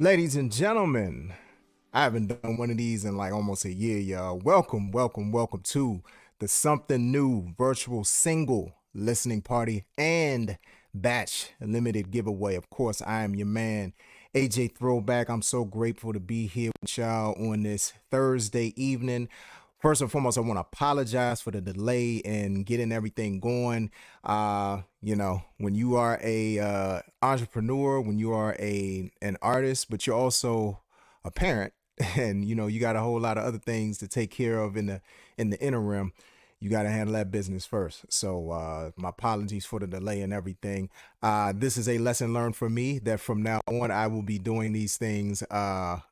Ladies and gentlemen, I haven't done one of these in like almost a year, y'all. Welcome to the Something New virtual single listening party and batch limited giveaway. Of course, I am your man, AJ Throwback. I'm so grateful to be here with y'all on this Thursday evening. First and foremost, I want to apologize for the delay in getting everything going. When you are a entrepreneur, when you are an artist, but you're also a parent, and you got a whole lot of other things to take care of in the interim. You got to handle that business first. So my apologies for the delay and everything. This is a lesson learned for me that from now on I will be doing these things. I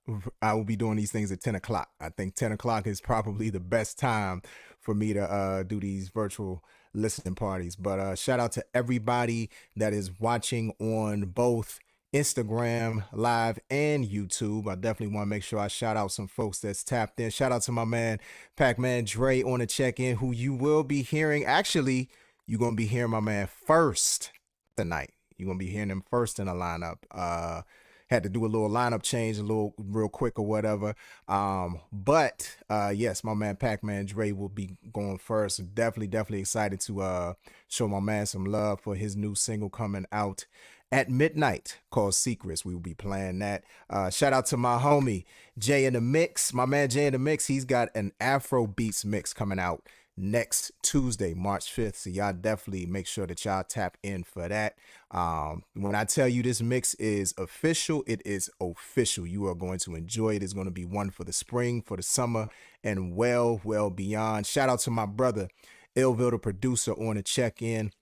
will be doing these things at 10 o'clock. I think 10 o'clock is probably the best time for me to do these virtual listening parties. But shout out to everybody that is watching on both Instagram live and YouTube. I definitely want to make sure I shout out some folks that's tapped in. Shout out to my man Pac-Man Dre on the check-in, who you will be hearing. Actually, you're gonna be hearing my man first tonight. You're gonna be hearing him first in the lineup. Had to do a little lineup change, a little real quick or whatever. But yes, my man Pac-Man Dre will be going first. Definitely excited to show my man some love for his new single coming out at midnight called Secrets. We will be playing that. Shout out to my homie Jay in the Mix. My man Jay in the Mix, he's got an Afro Beats mix coming out next Tuesday, March 5th. So y'all definitely make sure that y'all tap in for that. When I tell you this mix is official, it is official. You are going to enjoy it. It's going to be one for the spring, for the summer, and well beyond. Shout out to my brother Illville, the producer, on the check-in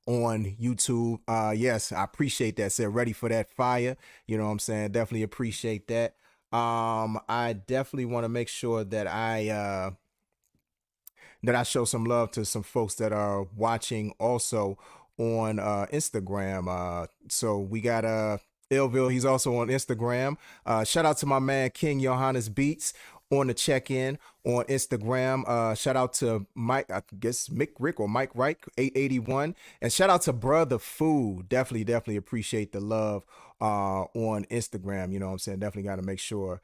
on YouTube. Yes, I appreciate that. Said ready for that fire. You know what I'm saying? Definitely appreciate that. I definitely want to make sure that I show some love to some folks that are watching also on Instagram. So we got Illville, he's also on Instagram. Shout out to my man King Johannes Beats on the check-in on Instagram. Shout out to Mike, I guess Mick Rick or Mike Reich 881, and shout out to Brother Food. Definitely appreciate the love on Instagram. You know what I'm saying? Definitely got to make sure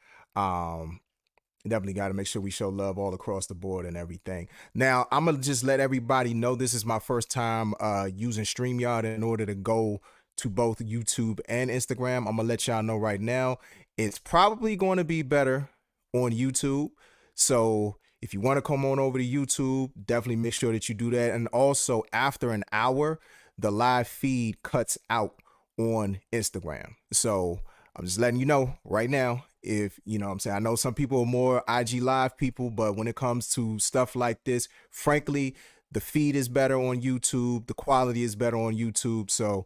we show love all across the board and everything. Now, I'm going to just let everybody know this is my first time using StreamYard in order to go to both YouTube and Instagram. I'm going to let y'all know right now, it's probably going to be better on YouTube. So if you want to come on over to YouTube, definitely make sure that you do that. And also after an hour, the live feed cuts out on Instagram. So I'm just letting you know right now, if you know what I'm saying. I know some people are more IG live people, but when it comes to stuff like this, frankly, the feed is better on YouTube. The quality is better on YouTube. So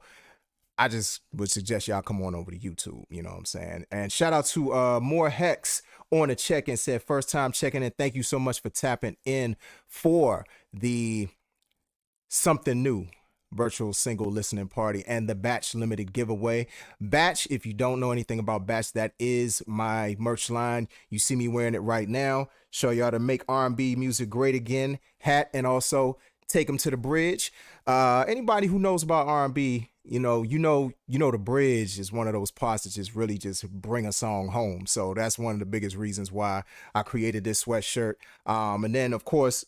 I just would suggest y'all come on over to YouTube. You know what I'm saying? And shout out to More Hex on the check-in, said first time checking in. Thank you so much for tapping in for the Something New virtual single listening party and the batch limited giveaway. Batch, if you don't know anything about batch, that is my merch line. You see me wearing it right now. Show y'all to make R&B music great again hat, and also take them to the bridge. Anybody who knows about R&B, you know the bridge is one of those parts that just really just bring a song home. So that's one of the biggest reasons why I created this sweatshirt. And then of course,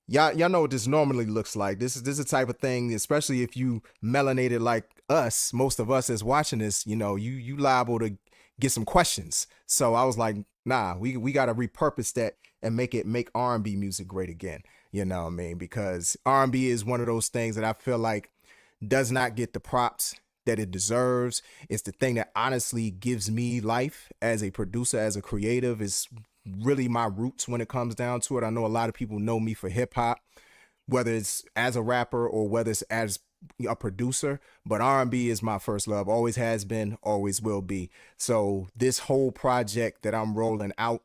y'all know what this normally looks like. This is the type of thing, especially if you melanated like us, most of us as watching this, you liable to get some questions. So I was like, nah, we got to repurpose that and make R&B music great again. You know what I mean? Because R&B is one of those things that I feel like does not get the props that it deserves. It's the thing that honestly gives me life as a producer, as a creative. Is really my roots when it comes down to it. I know a lot of people know me for hip hop, whether it's as a rapper or whether it's as a producer, but R&B is my first love. Always has been, always will be. So this whole project that I'm rolling out,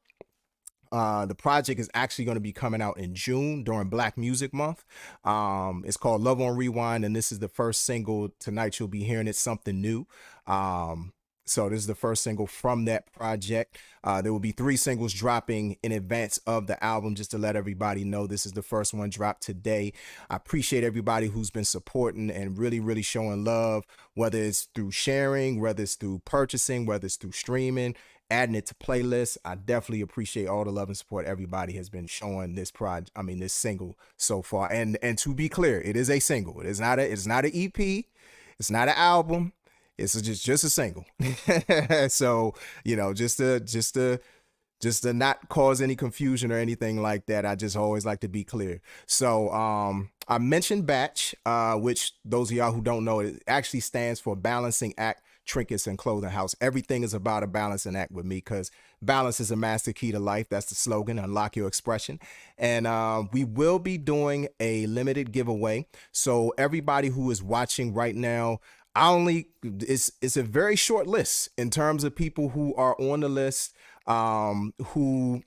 the project is actually going to be coming out in June during Black Music Month. It's called Love on Rewind, and this is the first single. Tonight you'll be hearing it, Something New. So this is the first single from that project. There will be 3 singles dropping in advance of the album, just to let everybody know this is the first one dropped today. I appreciate everybody who's been supporting and really, really showing love, whether it's through sharing, whether it's through purchasing, whether it's through streaming, adding it to playlists. I definitely appreciate all the love and support everybody has been showing this this single so far. And to be clear, it is a single. It's not an EP. It's not an album. It's just a single. So, just to not cause any confusion or anything like that, I just always like to be clear. So I mentioned batch, which those of y'all who don't know, it actually stands for Balancing Act, Trinkets, and Clothing House. Everything is about a balancing act with me, because balance is a master key to life. That's the slogan. Unlock your expression. And we will be doing a limited giveaway. So everybody who is watching right now, it's a very short list in terms of people who are on the list, who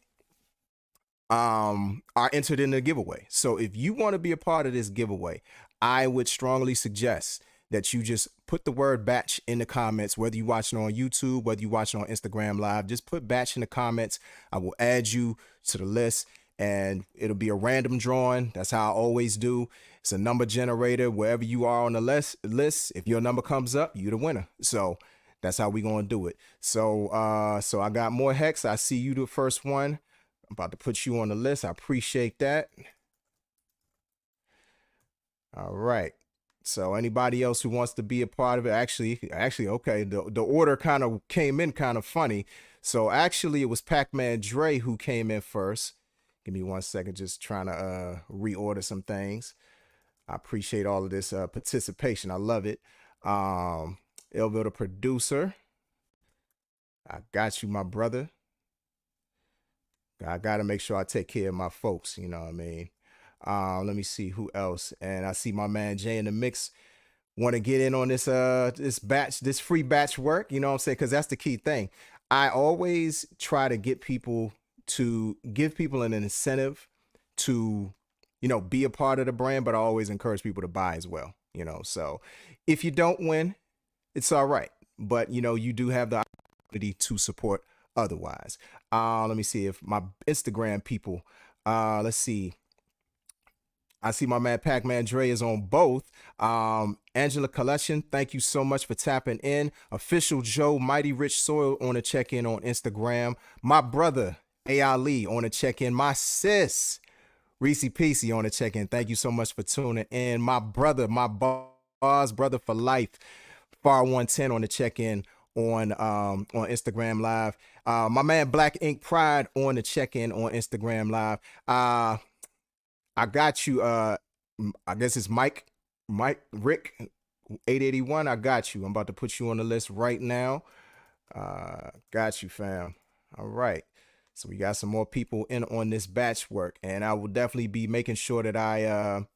are entered in the giveaway. So if you want to be a part of this giveaway, I would strongly suggest that you just put the word batch in the comments, whether you're watching on YouTube, whether you're watching on Instagram Live. Just put batch in the comments. I will add you to the list, and it'll be a random drawing. That's how I always do. It's a number generator. Wherever you are on the list, if your number comes up, you're the winner. So that's how we gonna do it. So I got more Hex. I see you the first one. I'm about to put you on the list. I appreciate that. All right. So anybody else who wants to be a part of it, actually, okay, the order kind of came in kind of funny. So actually, it was Pac-Man Dre who came in first. Give me 1 second, just trying to reorder some things. I appreciate all of this participation. I love it. Elville, the producer. I got you, my brother. I got to make sure I take care of my folks. You know what I mean? Let me see who else. And I see my man Jay in the mix. Want to get in on this this free batch work, you know what I'm saying? Because that's the key thing. I always try to give people an incentive to, be a part of the brand, but I always encourage people to buy as well, So if you don't win, it's all right. But, you do have the opportunity to support otherwise. Let me see if my Instagram people, let's see. I see my man Pac-Man Dre is on both. Angela Collection, thank you so much for tapping in. Official Joe, Mighty Rich Soil on a check-in on Instagram. My brother, A.I. Lee on a check-in. My sis, Reese Peasy on a check-in. Thank you so much for tuning in. My brother, my boss brother for life, Far 110 on the check-in on Instagram Live. My man Black Ink Pride on the check-in on Instagram Live. I got you. I guess it's Rick 881. I got you. I'm about to put you on the list right now. Got you, fam. All right. So we got some more people in on this batch work, and I will definitely be making sure that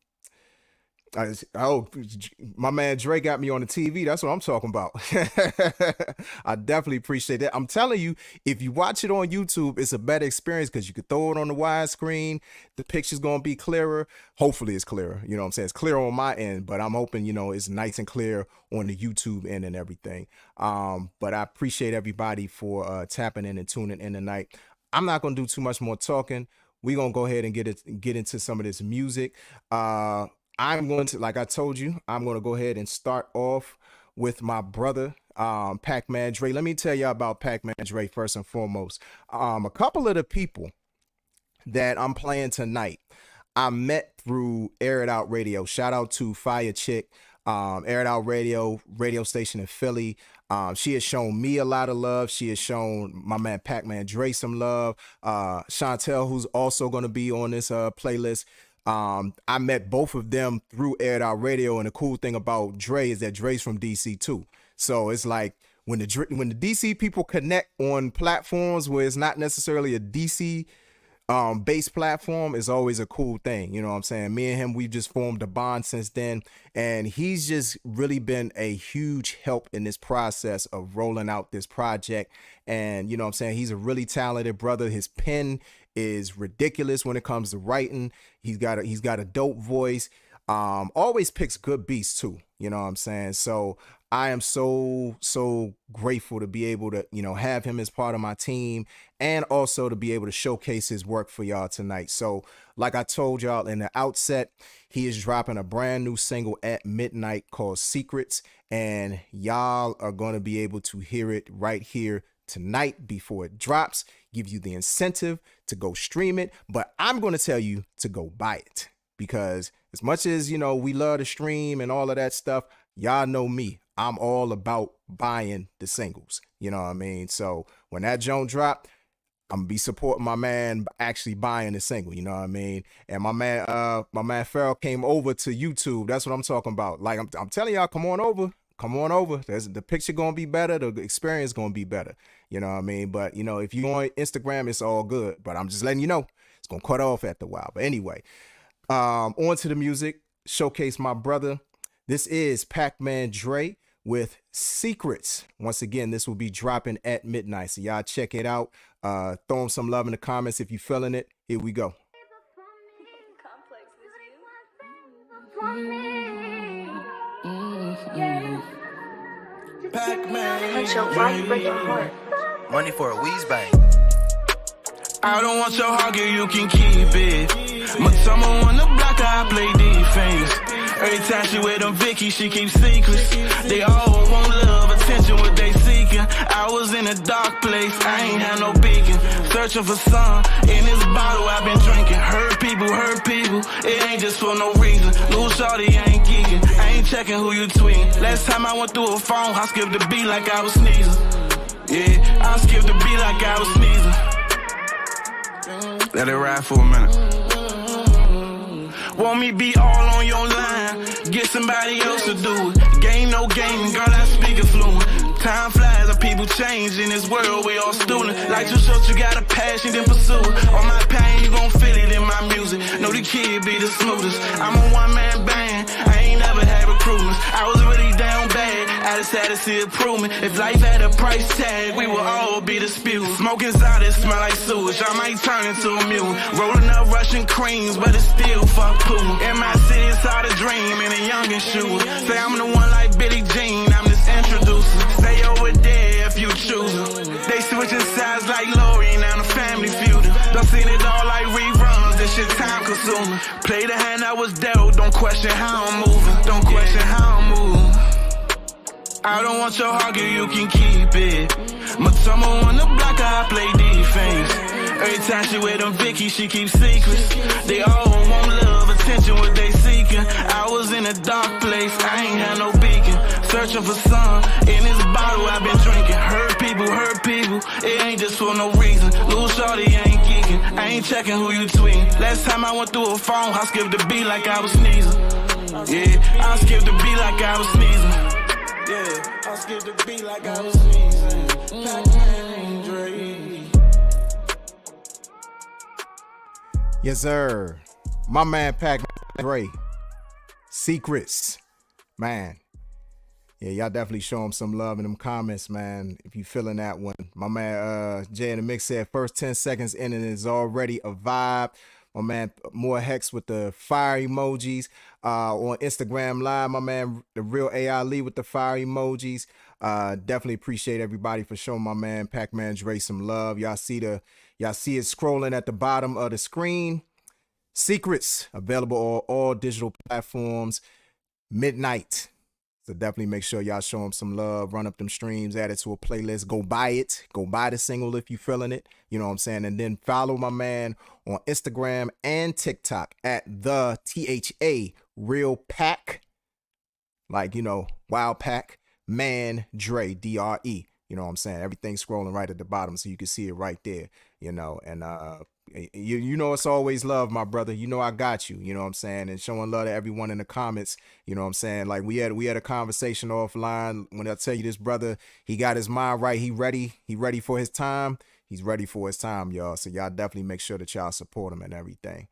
my man Dre got me on the TV. That's what I'm talking about. I definitely appreciate that. I'm telling you, if you watch it on YouTube, it's a better experience because you could throw it on the widescreen. The picture's going to be clearer. Hopefully it's clearer. You know what I'm saying? It's clear on my end, but I'm hoping, it's nice and clear on the YouTube end and everything. But I appreciate everybody for tapping in and tuning in tonight. I'm not going to do too much more talking. We're going to go ahead and get into some of this music. I'm going to, like I told you, I'm going to go ahead and start off with my brother, Pac-Man Dre. Let me tell y'all about Pac-Man Dre first and foremost. A couple of the people that I'm playing tonight, I met through Air It Out Radio. Shout out to Fire Chick, Air It Out radio station in Philly. She has shown me a lot of love. She has shown my man Pac-Man Dre some love. Chantel, who's also going to be on this playlist. I met both of them through Air It Out Radio, and the cool thing about Dre is that Dre's from DC too. So it's like when the DC people connect on platforms where it's not necessarily a DC base platform, is always a cool thing. You know what I'm saying? Me and him, we've just formed a bond since then, and he's just really been a huge help in this process of rolling out this project. And you know what I'm saying? He's a really talented brother. His pen is ridiculous when it comes to writing. He's got a dope voice. always picks good beats too. You know what I'm saying? So I am so grateful to be able to, have him as part of my team and also to be able to showcase his work for y'all tonight. So like I told y'all in the outset, he is dropping a brand new single at midnight called Secrets, and y'all are going to be able to hear it right here tonight before it drops. Give you the incentive to go stream it, but I'm going to tell you to go buy it, because as much as, we love to stream and all of that stuff, y'all know me. I'm all about buying the singles. You know what I mean? So when that joint drop, I'm gonna be supporting my man actually buying the single. You know what I mean? And my man Farrell came over to YouTube. That's what I'm talking about. Like I'm telling y'all, come on over. Come on over. The picture gonna be better. The experience gonna be better. You know what I mean? But if you on Instagram, it's all good. But I'm just letting you know, it's gonna cut off after a while. But anyway, on to the music. Showcase my brother. This is Pac-Man Dre with Secrets. Once again, this will be dropping at midnight, so y'all check it out. Throw him some love in the comments if you feeling it. Here we go. Pac-Man Dre. Money for a wheeze bang. I don't want your heart, girl, you can keep it. My summer on the block, I play defense. Every time she with them Vicky, she keeps secrets. They all want love, attention, what they seeking. I was in a dark place, I ain't had no beacon. Searching for some, in this bottle I've been drinking. Hurt people, it ain't just for no reason. Lil' shorty, I ain't geeking, I ain't checking who you tweeting. Last time I went through a phone, I skipped the beat like I was sneezing. Yeah, I skipped the beat like I was sneezing. Let it ride for a minute. Want me be all on your line, get somebody else to do it. Game, no game, girl, I speak it fluent. Time flies and people change in this world, we all student. Like too short, you got a passion, then pursue it. On my pain, you gon' feel it in my music. Know the kid be the smoothest. I'm a one-man band, I ain't never had recruitments. I was really down bad, I just had to see improvement. If life had a price tag, we would all be disputed. Smoking out, it smell like sewage, I might turn into a mule. Rolling up Russian creams, but it's still fuck pool. In my city, it's all a dream, and a youngin' shooter. Say I'm the one like Billie Jean, I'm just introducing. Stay over there if you choose them. They switching sides like Lori, now the family feud. Done seen it all like reruns, this shit time consuming. Play the hand I was dealt, don't question how I'm moving. Don't question how I'm moving. I don't want your heart, girl, you can keep it. My summer on the block, I play defense. Every time she with them Vicky, she keeps secrets. They all want love, attention, what they seeking. I was in a dark place, I ain't had no beacon. Searching for some, in this bottle I've been drinking. Hurt people, it ain't just for no reason. Lil' shorty, I ain't geeking, I ain't checking who you tweeting. Last time I went through a phone, I skipped the beat like I was sneezing. Yeah, I skipped the beat like I was sneezing. Yeah, I skipped the beat like I was sneezing. Pac-Man Dre. Yes, sir. My man Pac-Man Dre. Secrets. Man. Yeah, y'all definitely show him some love in them comments, man, if you feeling that one. My man Jay in the Mix said first 10 seconds in and it's already a vibe. My man More Hex with the fire emojis. On Instagram Live, my man The Real AI Lee with the fire emojis. Definitely appreciate everybody for showing my man Pac-Man Dre some love. Y'all see it scrolling at the bottom of the screen. Secrets available on all digital platforms. Midnight. So definitely make sure y'all show him some love, run up them streams, add it to a playlist, go buy it, go buy the single if you feeling it, you know what I'm saying? And then follow my man on Instagram and TikTok at the THA Real Pac, like, Wild Pac, Man Dre, DRE, you know what I'm saying? Everything's scrolling right at the bottom so you can see it right there, and it's always love, my brother. I got you, you know what I'm saying? And showing love to everyone in the comments, you know what I'm saying? Like we had a conversation offline. When I tell you this brother, he got his mind right. He ready for his time. He's ready for his time, y'all. So y'all definitely make sure that y'all support him and everything.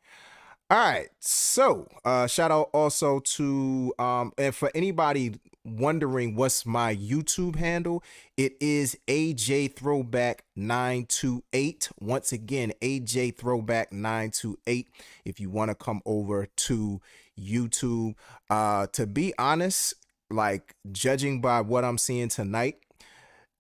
All right. So shout out also to and for anybody wondering what's my YouTube handle, it is AJ Throwback 928. Once again, AJ Throwback 928. If you want to come over to YouTube. To be honest, like judging by what I'm seeing tonight,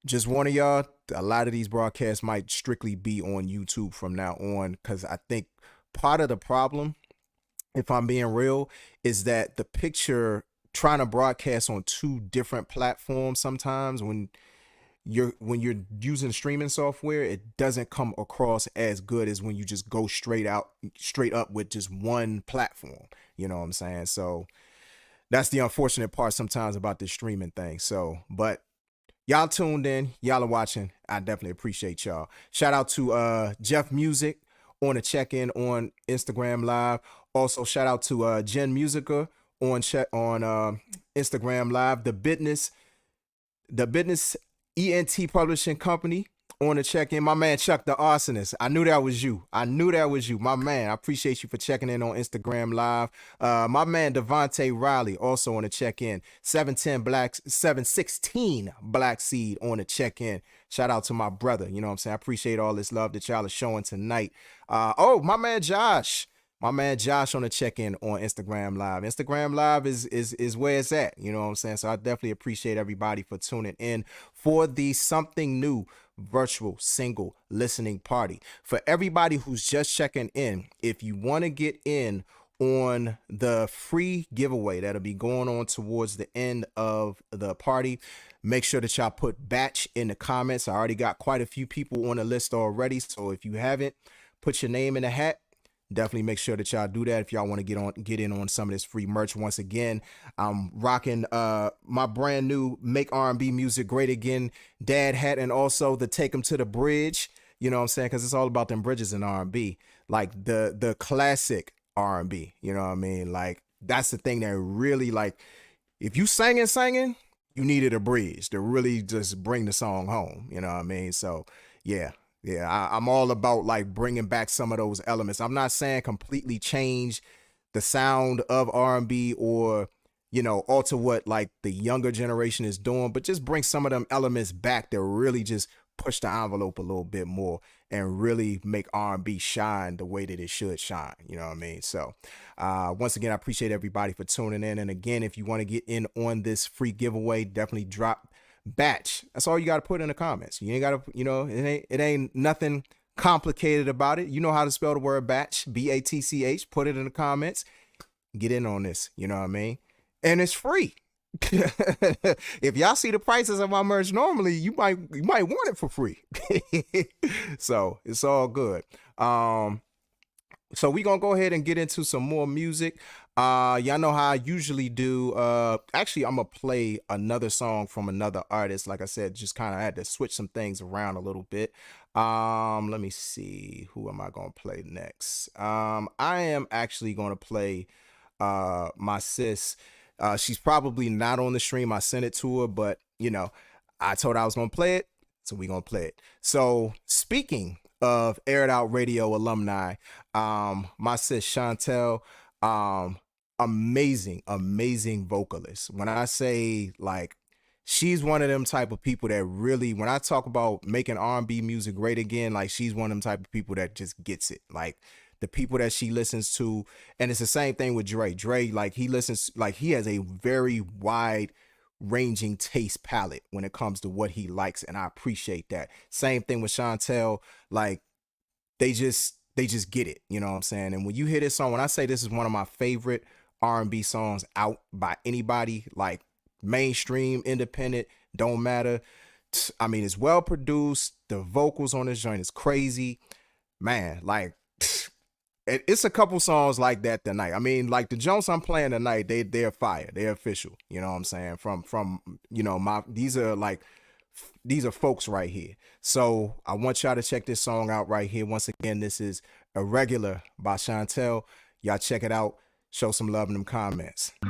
just warning y'all, a lot of these broadcasts might strictly be on YouTube from now on, because I think part of the problem, if I'm being real, is that the picture trying to broadcast on two different platforms sometimes when you're using streaming software, it doesn't come across as good as when you just go straight up with just one platform. You know what I'm saying? So that's the unfortunate part sometimes about this streaming thing. So, but y'all tuned in, y'all are watching. I definitely appreciate y'all. Shout out to Jeff Music on the check-in on Instagram Live. Also, shout out to Jen Musica on Instagram Live. The Business ENT Publishing Company on the check-in. My man Chuck the Arsonist. I knew that was you. My man. I appreciate you for checking in on Instagram Live. My man Devontae Riley also on the check-in. 716 Black Seed on the check-in. Shout out to my brother. You know what I'm saying? I appreciate all this love that y'all are showing tonight. My man Josh. My man Josh on the check-in on Instagram Live. Instagram Live is where it's at. You know what I'm saying? So I definitely appreciate everybody for tuning in for the Something New virtual single listening party. For everybody who's just checking in, if you want to get in on the free giveaway that'll be going on towards the end of the party, make sure that y'all put batch in the comments. I already got quite a few people on the list already. So if you haven't put your name in the hat, definitely make sure that y'all do that if y'all want to get in on some of this free merch. Once again, I'm rocking my brand new Make R&B Music Great Again dad hat, and also the Take 'Em to the Bridge. You know what I'm saying? Because it's all about them bridges in R&B, like the classic R&B. You know what I mean? Like that's the thing that really, like, if you singing, you needed a bridge to really just bring the song home. You know what I mean? So yeah. Yeah, I'm all about like bringing back some of those elements. I'm not saying completely change the sound of R&B or, you know, alter what like the younger generation is doing, but just bring some of them elements back that really just push the envelope a little bit more and really make R&B shine the way that it should shine. You know what I mean? So once again, I appreciate everybody for tuning in. And again, if you want to get in on this free giveaway, definitely drop batch. That's all you got to put in the comments. You ain't got to, you know, it ain't nothing complicated about it. You know how to spell the word batch, BATCH. Put it in the comments. Get in on this. You know what I mean? And it's free. If y'all see the prices of my merch normally, you might want it for free. So it's all good. So we gonna go ahead and get into some more music. Y'all know how I usually do. Actually, I'm gonna play another song from another artist. Like I said, just kind of had to switch some things around a little bit. Let me see, who am I gonna play next? I am actually gonna play my sis. She's probably not on the stream. I sent it to her, but you know, I told her I was gonna play it, so we gonna play it. So speaking of Air It Out Radio alumni, my sis Chantel, amazing vocalist. When I say, like, she's one of them type of people that really, when I talk about making R&B music great again, like, she's one of them type of people that just gets it. Like, the people that she listens to, and it's the same thing with Dre. Dre, like, he has a very wide ranging taste palette when it comes to what he likes, and I appreciate that. Same thing with Chantel. Like, they just get it, you know what I'm saying? And when you hear this song, when I say this is one of my favorite R&B songs out by anybody, like mainstream, independent, don't matter. I mean, it's well produced. The vocals on this joint is crazy, man. Like, it's a couple songs like that tonight. I mean, like the Jones I'm playing tonight, they're fire. They're official. You know what I'm saying? From you know, these are folks right here. So I want y'all to check this song out right here. Once again, this is Irregular by Chantel. Y'all check it out. Show some love in them comments. I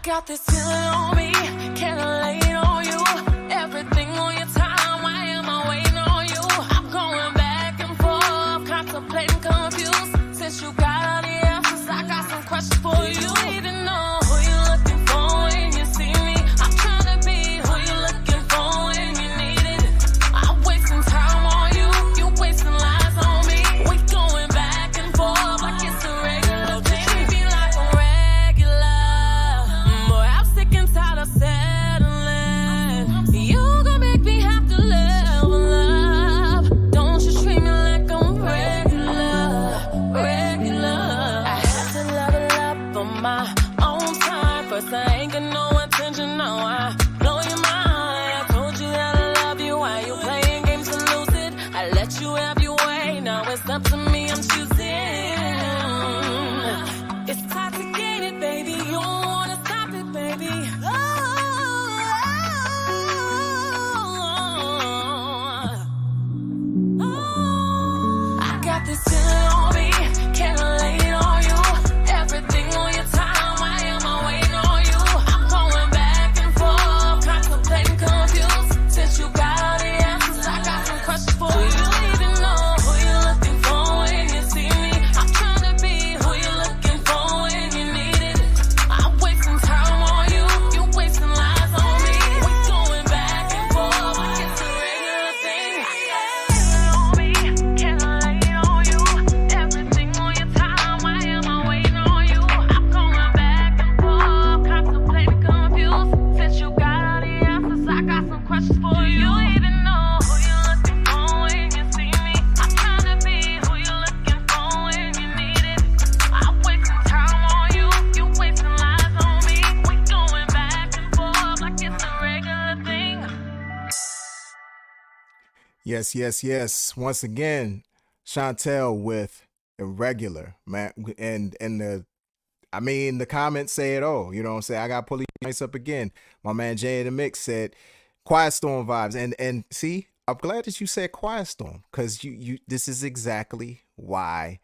got this feeling on me, can't lay it on you. Everything on your time, why am I waiting on you? I'm going back and forth, contemplating, confused. Since you got all the answers, I got some questions for you. You need to know who you're looking for when you see me. Yes, yes, yes. Once again, Chantel with Irregular, man. And the comments say it all. You know what I'm saying? I got Police Nights up again. My man Jay in the Mix said Quiet Storm vibes. And see, I'm glad that you said Quiet Storm, because you this is exactly why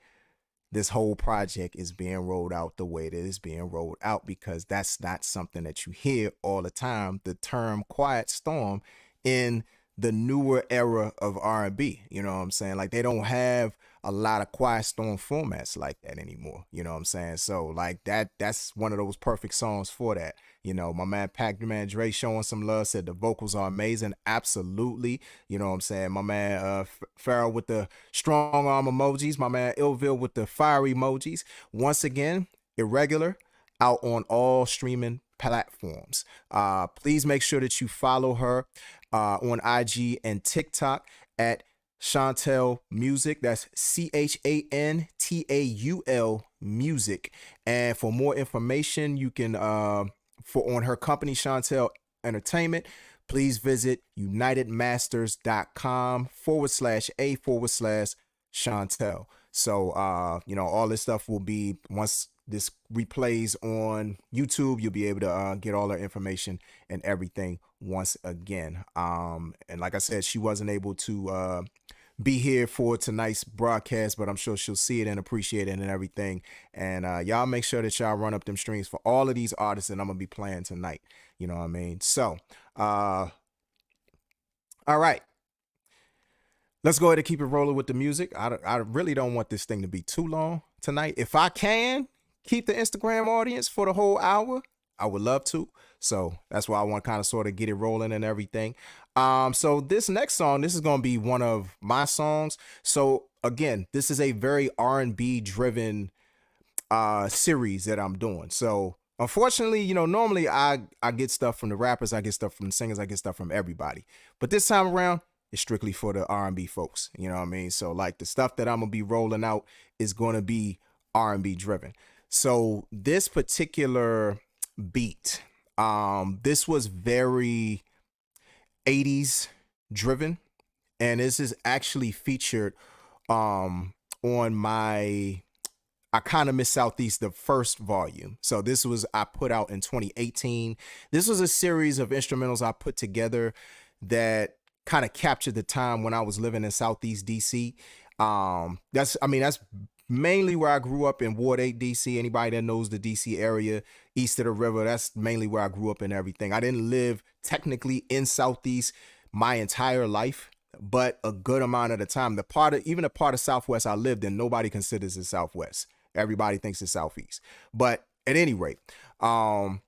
this whole project is being rolled out the way that it's being rolled out, because that's not something that you hear all the time, the term Quiet Storm in the newer era of R&B. You know what I'm saying? Like, they don't have a lot of Quiet Storm formats like that anymore. You know what I'm saying? So like that's one of those perfect songs for that. You know, my man Man Dre showing some love, said the vocals are amazing. Absolutely. You know what I'm saying? My man Farrell with the strong arm emojis. My man Illville with the fire emojis. Once again, Irregular, out on all streaming platforms. Please make sure that you follow her on IG and TikTok at Chantel Music. That's CHANTAUL Music. And for more information, you can on her company Chantel Entertainment, please visit unitedmasters.com/A/Chantel. So all this stuff will be, once this replays on YouTube, you'll be able to get all her information and everything once again. And like I said, she wasn't able to be here for tonight's broadcast, but I'm sure she'll see it and appreciate it and everything. And y'all make sure that y'all run up them streams for all of these artists that I'm gonna be playing tonight. You know what I mean? So all right, let's go ahead and keep it rolling with the music. I really don't want this thing to be too long tonight. If I can keep the Instagram audience for the whole hour, I would love to. So that's why I want to kind of sort of get it rolling and everything. So this next song, this is going to be one of my songs. So again, this is a very R&B driven series that I'm doing. So unfortunately, normally I get stuff from the rappers, I get stuff from the singers, I get stuff from everybody. But this time around, it's strictly for the R&B folks. You know what I mean? So like, the stuff that I'm going to be rolling out is going to be R&B driven. So this particular beat, this was very 80s driven, and this is actually featured on my I Kind of Miss Southeast, the first volume. So this was, I put out in 2018. This was a series of instrumentals I put together that kind of captured the time when I was living in Southeast DC. That's mainly where I grew up, in Ward 8, DC. Anybody that knows the DC area, east of the river, that's mainly where I grew up and everything. I didn't live technically in Southeast my entire life, but a good amount of the time, even the part of Southwest I lived in, nobody considers it Southwest. Everybody thinks it's Southeast. But at any rate, during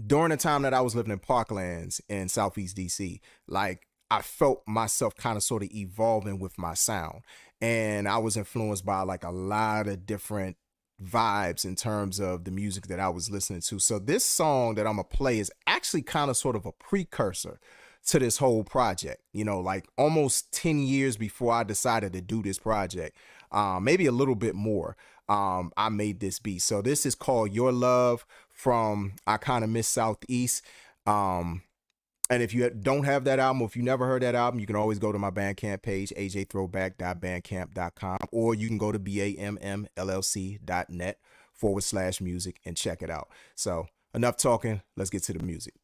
the time that I was living in Parklands in Southeast DC, like, I felt myself kind of sort of evolving with my sound. And I was influenced by like a lot of different vibes in terms of the music that I was listening to. So this song that I'm going to play is actually kind of sort of a precursor to this whole project, like almost 10 years before I decided to do this project, maybe a little bit more. I made this beat. So this is called Your Love from I Kind of Miss Southeast. And if you don't have that album, or if you never heard that album, you can always go to my Bandcamp page, ajthrowback.bandcamp.com, or you can go to BAMMLLC.net/music and check it out. So enough talking. Let's get to the music.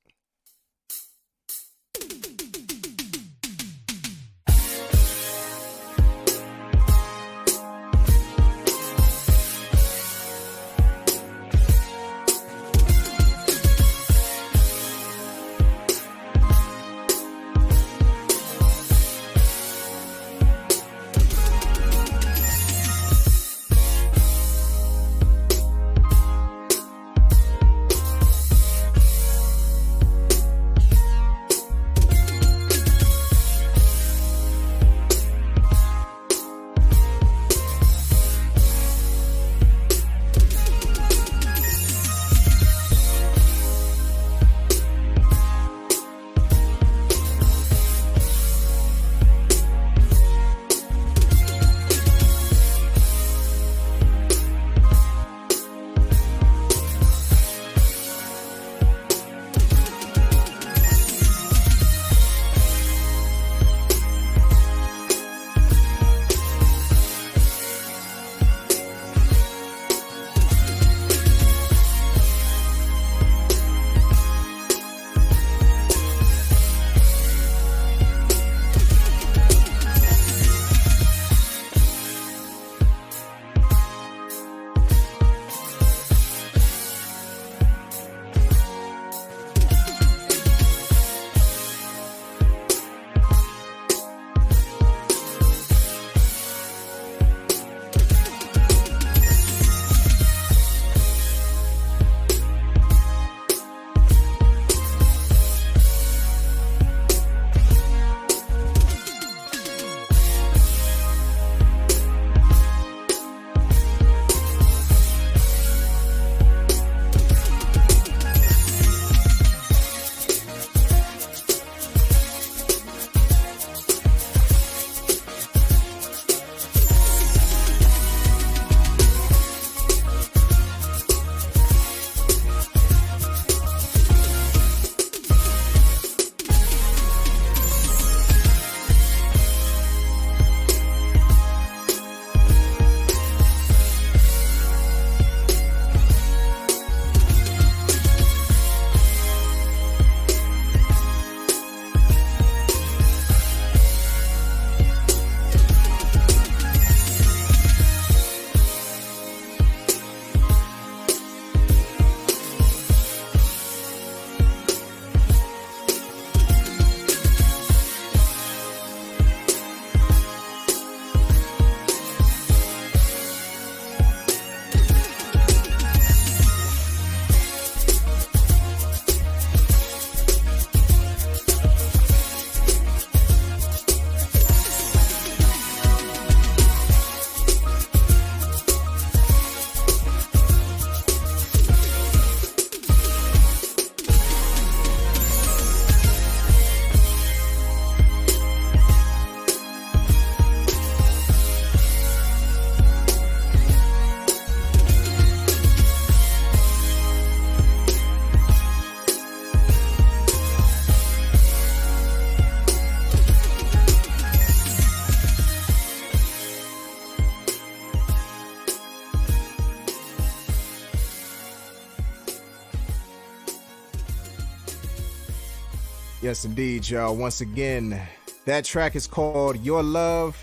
Yes, indeed, y'all. Once again, that track is called Your Love.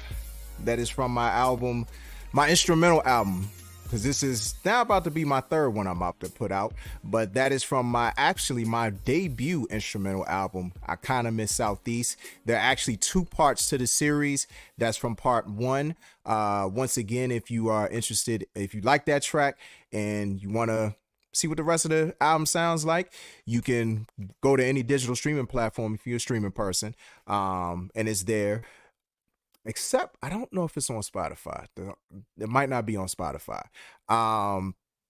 That is from my album, my instrumental album, because this is now about to be my third one I'm about to put out. But that is from my debut instrumental album, I Kinda Miss Southeast. There are actually two parts to the series. That's from part one. Once again, if you are interested, if you like that track and you want to see what the rest of the album sounds like, you can go to any digital streaming platform if you're a streaming person, and it's there. Except I don't know if it's on Spotify. It might not be on Spotify,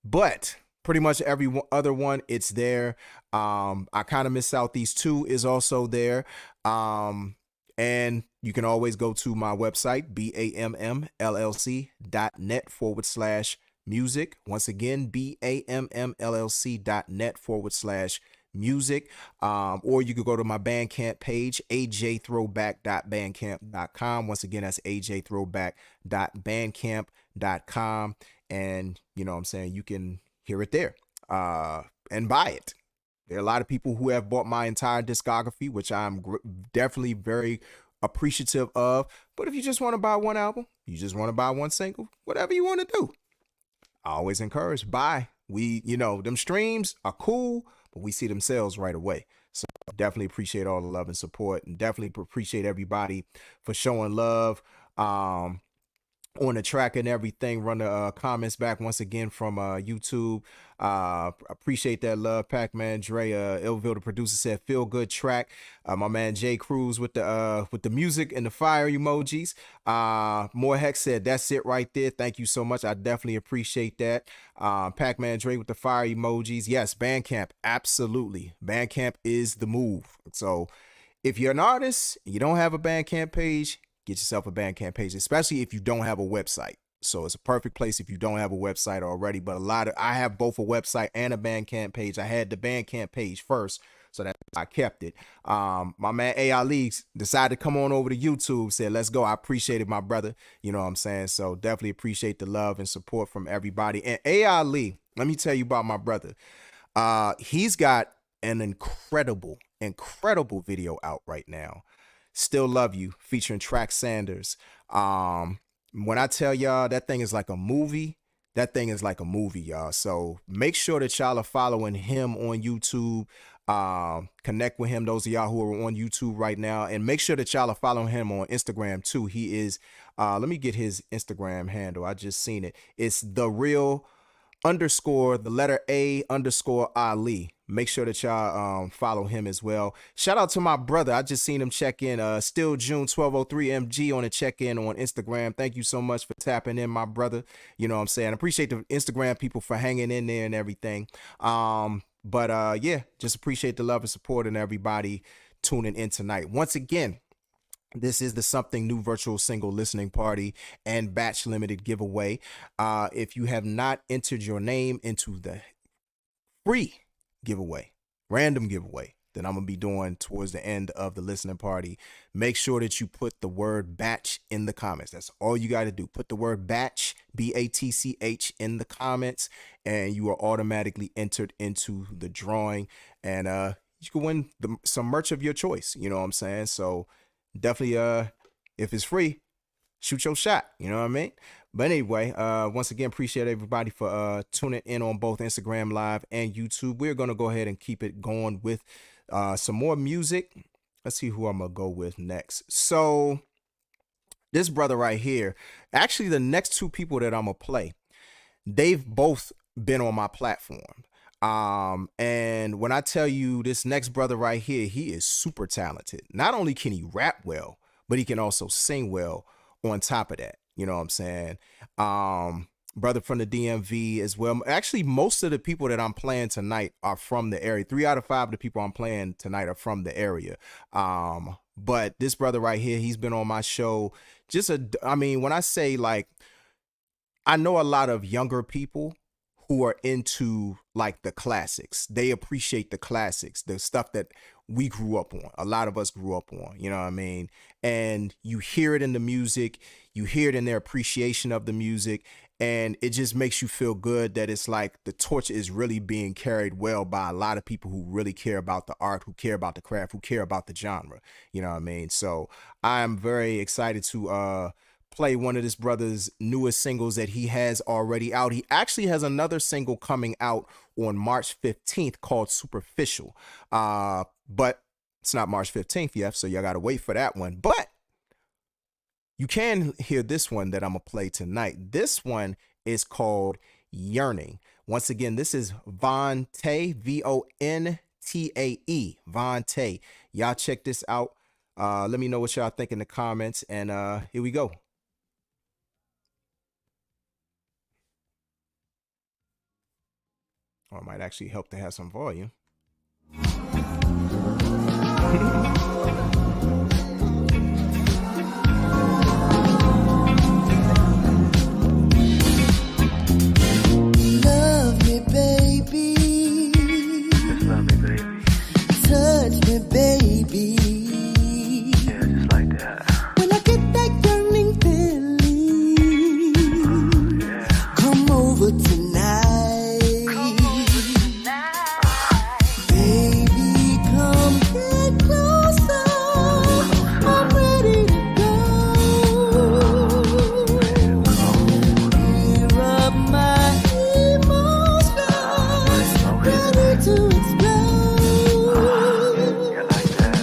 but pretty much every other one, it's there. I Kind of Miss Southeast 2 is also there, and you can always go to my website, BAMMLLC.net/music. Once again, BAMMLLC.net/music. Or you could go to my Bandcamp page, ajthrowback.bandcamp.com. Once again, that's ajthrowback.bandcamp.com. And you know what I'm saying, you can hear it there and buy it. There are a lot of people who have bought my entire discography, which I'm definitely very appreciative of. But if you just want to buy one album, you just want to buy one single, whatever you want to do, I always encourage buy. Them streams are cool, but we see them sales right away. So definitely appreciate all the love and support, and definitely appreciate everybody for showing love on the track and everything. Run the comments back once again from YouTube. Appreciate that love. Pac-Man Dre, Illville, the producer, said feel good track. My man Jay Cruz with the music and the fire emojis. More Hex said that's it right there. Thank you so much. I definitely appreciate that. Pac-Man Dre with the fire emojis. Yes, Bandcamp, absolutely. Bandcamp is the move. So if you're an artist, you don't have a Bandcamp page, get yourself a Bandcamp page, especially if you don't have a website. So it's a perfect place if you don't have a website already. But I have both a website and a Bandcamp page. I had the Bandcamp page first, so that I kept it. My man A.I. Leagues decided to come on over to YouTube, said, let's go. I appreciate it, my brother. You know what I'm saying? So definitely appreciate the love and support from everybody. And A.I. Lee, let me tell you about my brother. He's got an incredible video out right now. Still Love You, featuring Track Sanders. When I tell y'all that thing is like a movie, y'all. So make sure that y'all are following him on YouTube. Connect with him, those of y'all who are on YouTube right now, and make sure that y'all are following him on Instagram too. He is, let me get his Instagram handle. I just seen it. It's _Ali. Make sure that y'all follow him as well. Shout out to my brother. I just seen him check in. Still June 1203 MG on a check-in on Instagram. Thank you so much for tapping in, my brother. You know what I'm saying? I appreciate the Instagram people for hanging in there and everything. Yeah, just appreciate the love and support and everybody tuning in tonight. Once again, this is the Something New virtual single listening party and batch limited giveaway. If you have not entered your name into the free giveaway, random giveaway, that I'm going to be doing towards the end of the listening party, make sure that you put the word batch in the comments. That's all you got to do. Put the word batch, BATCH, in the comments, and you are automatically entered into the drawing. And you can win some merch of your choice. You know what I'm saying? So definitely, if it's free, shoot your shot. You know what I mean? But anyway, once again, appreciate everybody for tuning in on both Instagram Live and YouTube. We're going to go ahead and keep it going with some more music. Let's see who I'm going to go with next. So this brother right here, actually the next two people that I'm going to play, they've both been on my platform. And when I tell you this next brother right here, he is super talented. Not only can he rap well, but he can also sing well on top of that. You know what I'm saying? Brother from the DMV as well. Actually, most of the people that I'm playing tonight are from the area. 3 out of 5 of the people I'm playing tonight are from the area. But this brother right here, he's been on my show. When I say, like, I know a lot of younger people who are into like the classics. They appreciate the classics, the stuff that we grew up on. A lot of us grew up on, you know what I mean? And you hear it in the music, you hear it in their appreciation of the music, and it just makes you feel good that it's like the torch is really being carried well by a lot of people who really care about the art, who care about the craft, who care about the genre. You know what I mean? So I'm very excited to play one of this brother's newest singles that he has already out. He actually has another single coming out on March 15th called Superficial. But it's not March 15th yet, so y'all gotta wait for that one. But you can hear this one that I'm gonna play tonight. This one is called Yearning. Once again, this is Vontae, Vontae, Vontae. Y'all check this out. Let me know what y'all think in the comments, and here we go. Or it might actually help to have some volume. Love me, baby. Just love me, baby. Touch me, baby. Yeah, just like that. When I get that yearning feeling, Yeah. come over tonight. Baby, come get closer. I'm ready to go. Clear up my emotions, ready to explode. Yeah, like that.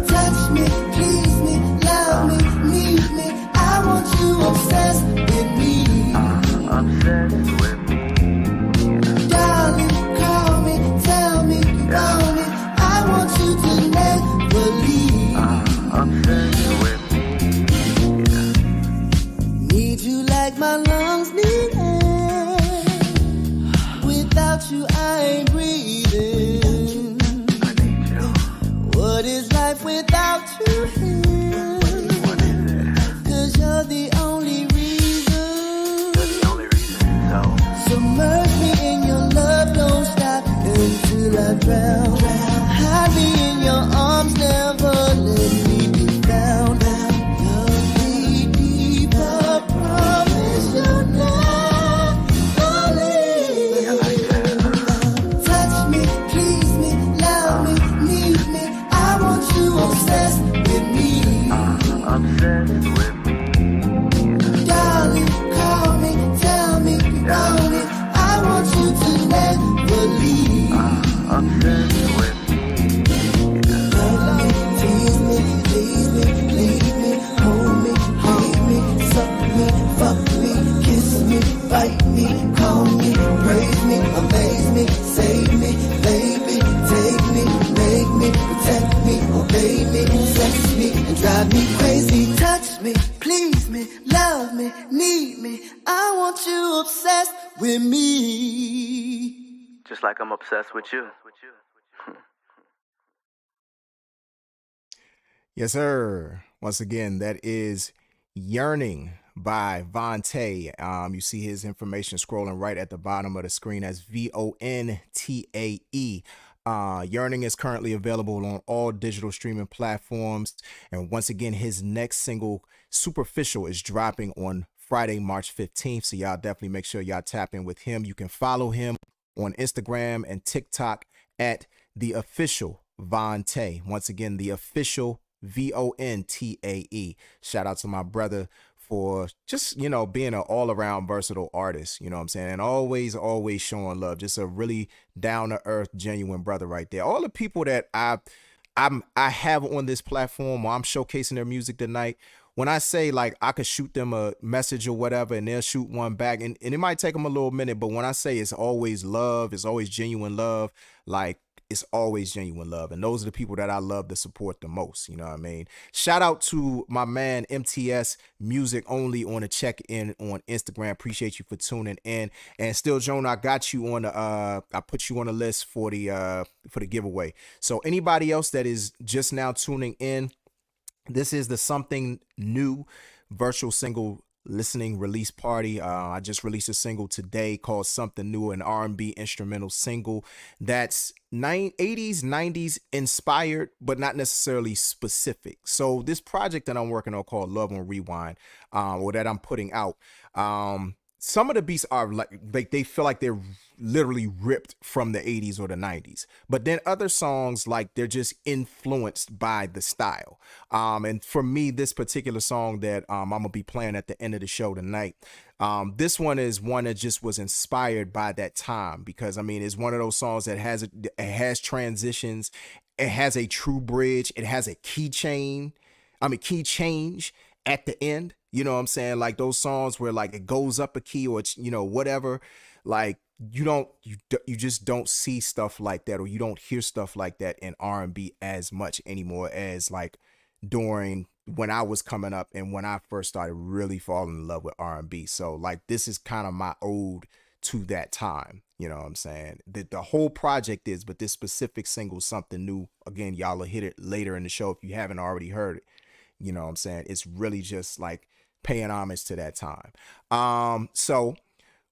Touch me, please me, love me, need me. I want you obsessed with me. Obsessed with me. Darling, call me, tell me you want me. I want you to never leave. Obsessed with me. Need you like my lungs need air. Without you, I ain't breathing. I need you. What is life without you here? What is it? 'Cause you're the only reason. That's the only reason. So, Submerge me in your love, don't stop until I drown. Hide me in your arms, never let me be found. Love me deeper, promise you'll never leave. yeah, like that. Touch me, please me, love me, need me. I want you obsessed with me. Obsessed with me. Darling, call me, tell me you want me. I want you to never leave. Obsessed with me. Love me, tease me, please me, leave me, hold me, hate me, suck me, fuck me, kiss me, bite me, call me, praise me, amaze me, save me, baby, take me, make me, protect me, obey me, sex me, and drive me crazy. Touch me, please me, love me, need me. I want you obsessed with me. Just like I'm obsessed with you. Yes, sir. Once again, that is Yearning by Vontae. You see his information scrolling right at the bottom of the screen as Vontae. Yearning is currently available on all digital streaming platforms. And once again, his next single, Superficial, is dropping on Friday, March 15th. So y'all definitely make sure y'all tap in with him. You can follow him on Instagram and TikTok at the official Vontae. Once again, the official Vontae. Shout out to my brother for just, being an all-around versatile artist, you know what I'm saying? And always showing love. Just a really down-to-earth, genuine brother right there. All the people that I have on this platform, or I'm showcasing their music tonight, when I say like I could shoot them a message or whatever and they'll shoot one back, and it might take them a little minute, but when I say it's always love, it's always genuine love, like it's always genuine love. And those are the people that I love to support the most. You know what I mean? Shout out to my man MTS Music Only on the check-in on Instagram. Appreciate you for tuning in. And still, Joan, I got you on the I put you on the list for the giveaway. So anybody else that is just now tuning in, this is the Something New virtual single listening release party. I just released a single today called Something New, an R&B instrumental single that's 80s, 90s inspired, but not necessarily specific. So this project that I'm working on called Love on Rewind, or that I'm putting out, some of the beats are like they feel like they're literally ripped from the 80s or the 90s. But then other songs, like they're just influenced by the style. And for me, this particular song that I'm gonna be playing at the end of the show tonight, this one is one that just was inspired by that time, because I mean it's one of those songs that has transitions, it has a true bridge, it has a key change at the end. You know what I'm saying? Like those songs where like it goes up a key or it's, you know, whatever, like you just don't see stuff like that, or you don't hear stuff like that in R&B as much anymore as like during when I was coming up and when I first started really falling in love with R&B. So like this is kind of my ode to that time. You know what I'm saying? The whole project is, but this specific single, Something New, again, y'all will hit it later in the show if you haven't already heard it. You know what I'm saying? It's really just like paying homage to that time. So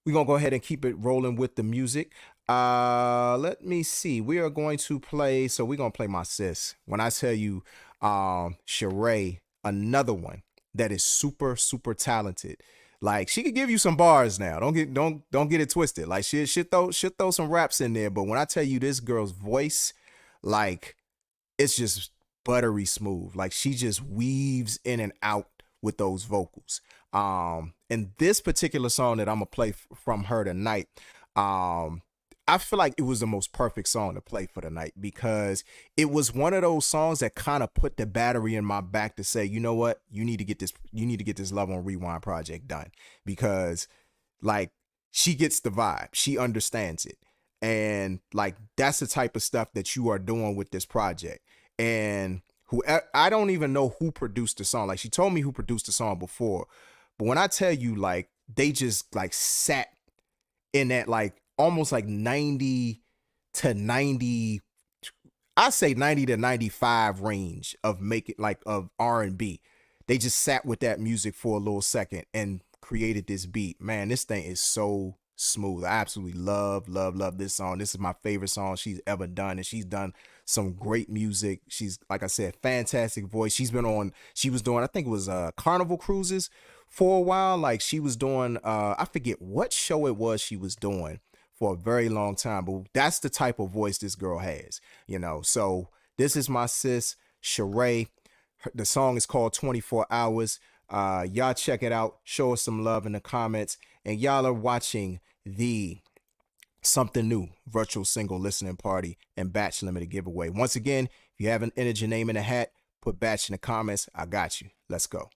we're going to go ahead and keep it rolling with the music. Let me see. We are going to play. So we're going to play my sis. When I tell you, Sheree, another one that is super, super talented. Like she could give you some bars now. Don't get it twisted. Like she'll throw some raps in there. But when I tell you this girl's voice, like it's just buttery smooth. Like she just weaves in and out with those vocals. And this particular song that I'm gonna play from her tonight, I feel like it was the most perfect song to play for the night, because it was one of those songs that kind of put the battery in my back to say, you know what, you need to get this Love on Rewind project done, because like she gets the vibe, she understands it, and like that's the type of stuff that you are doing with this project. And I don't even know who produced the song. Like she told me who produced the song before, but when I tell you, like they just like sat in that like almost like 90 to 90, I say 90 to 95 range of of R&B. They just sat with that music for a little second and created this beat. Man, this thing is so smooth. I absolutely love this song. This is my favorite song she's ever done, and she's done some great music. She's, like I said, fantastic voice. She was doing, I think it was Carnival Cruises for a while. Like she was doing, I forget what show it was she was doing for a very long time, but that's the type of voice this girl has, you know. So this is my sis, Sheree. The song is called 24 Hours. Y'all check it out. Show us some love in the comments. And y'all are watching the Something New virtual single listening party and batch limited giveaway. Once again, if you haven't entered your name in the hat, put batch in the comments. I got you. Let's go.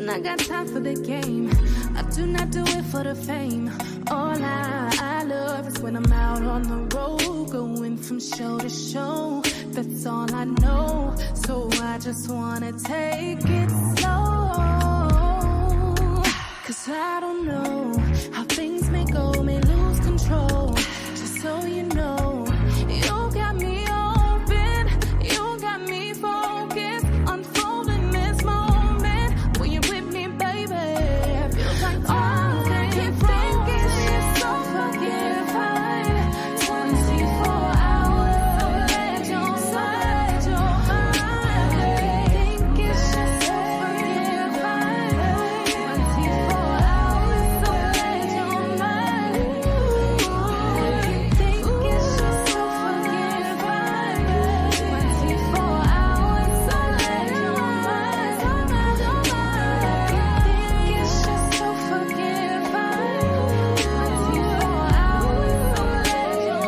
I got time for the game. I do not do it for the fame. All I love is when I'm out on the road, going from show to show, That's all I know. So I just wanna take it slow. 'Cause I don't know how things may go, may lose control. Just so you know, you got me open, you got me focused, unfolding this moment. When you're with me, baby, feels like all I can think is so forgiving. 24 hours, so let your mind, think it's just so forgiving. 24 hours, so let your mind, think it's just so forgiving. 24 hours, so let your mind, think it's just so forgiving. 24 hours, so let your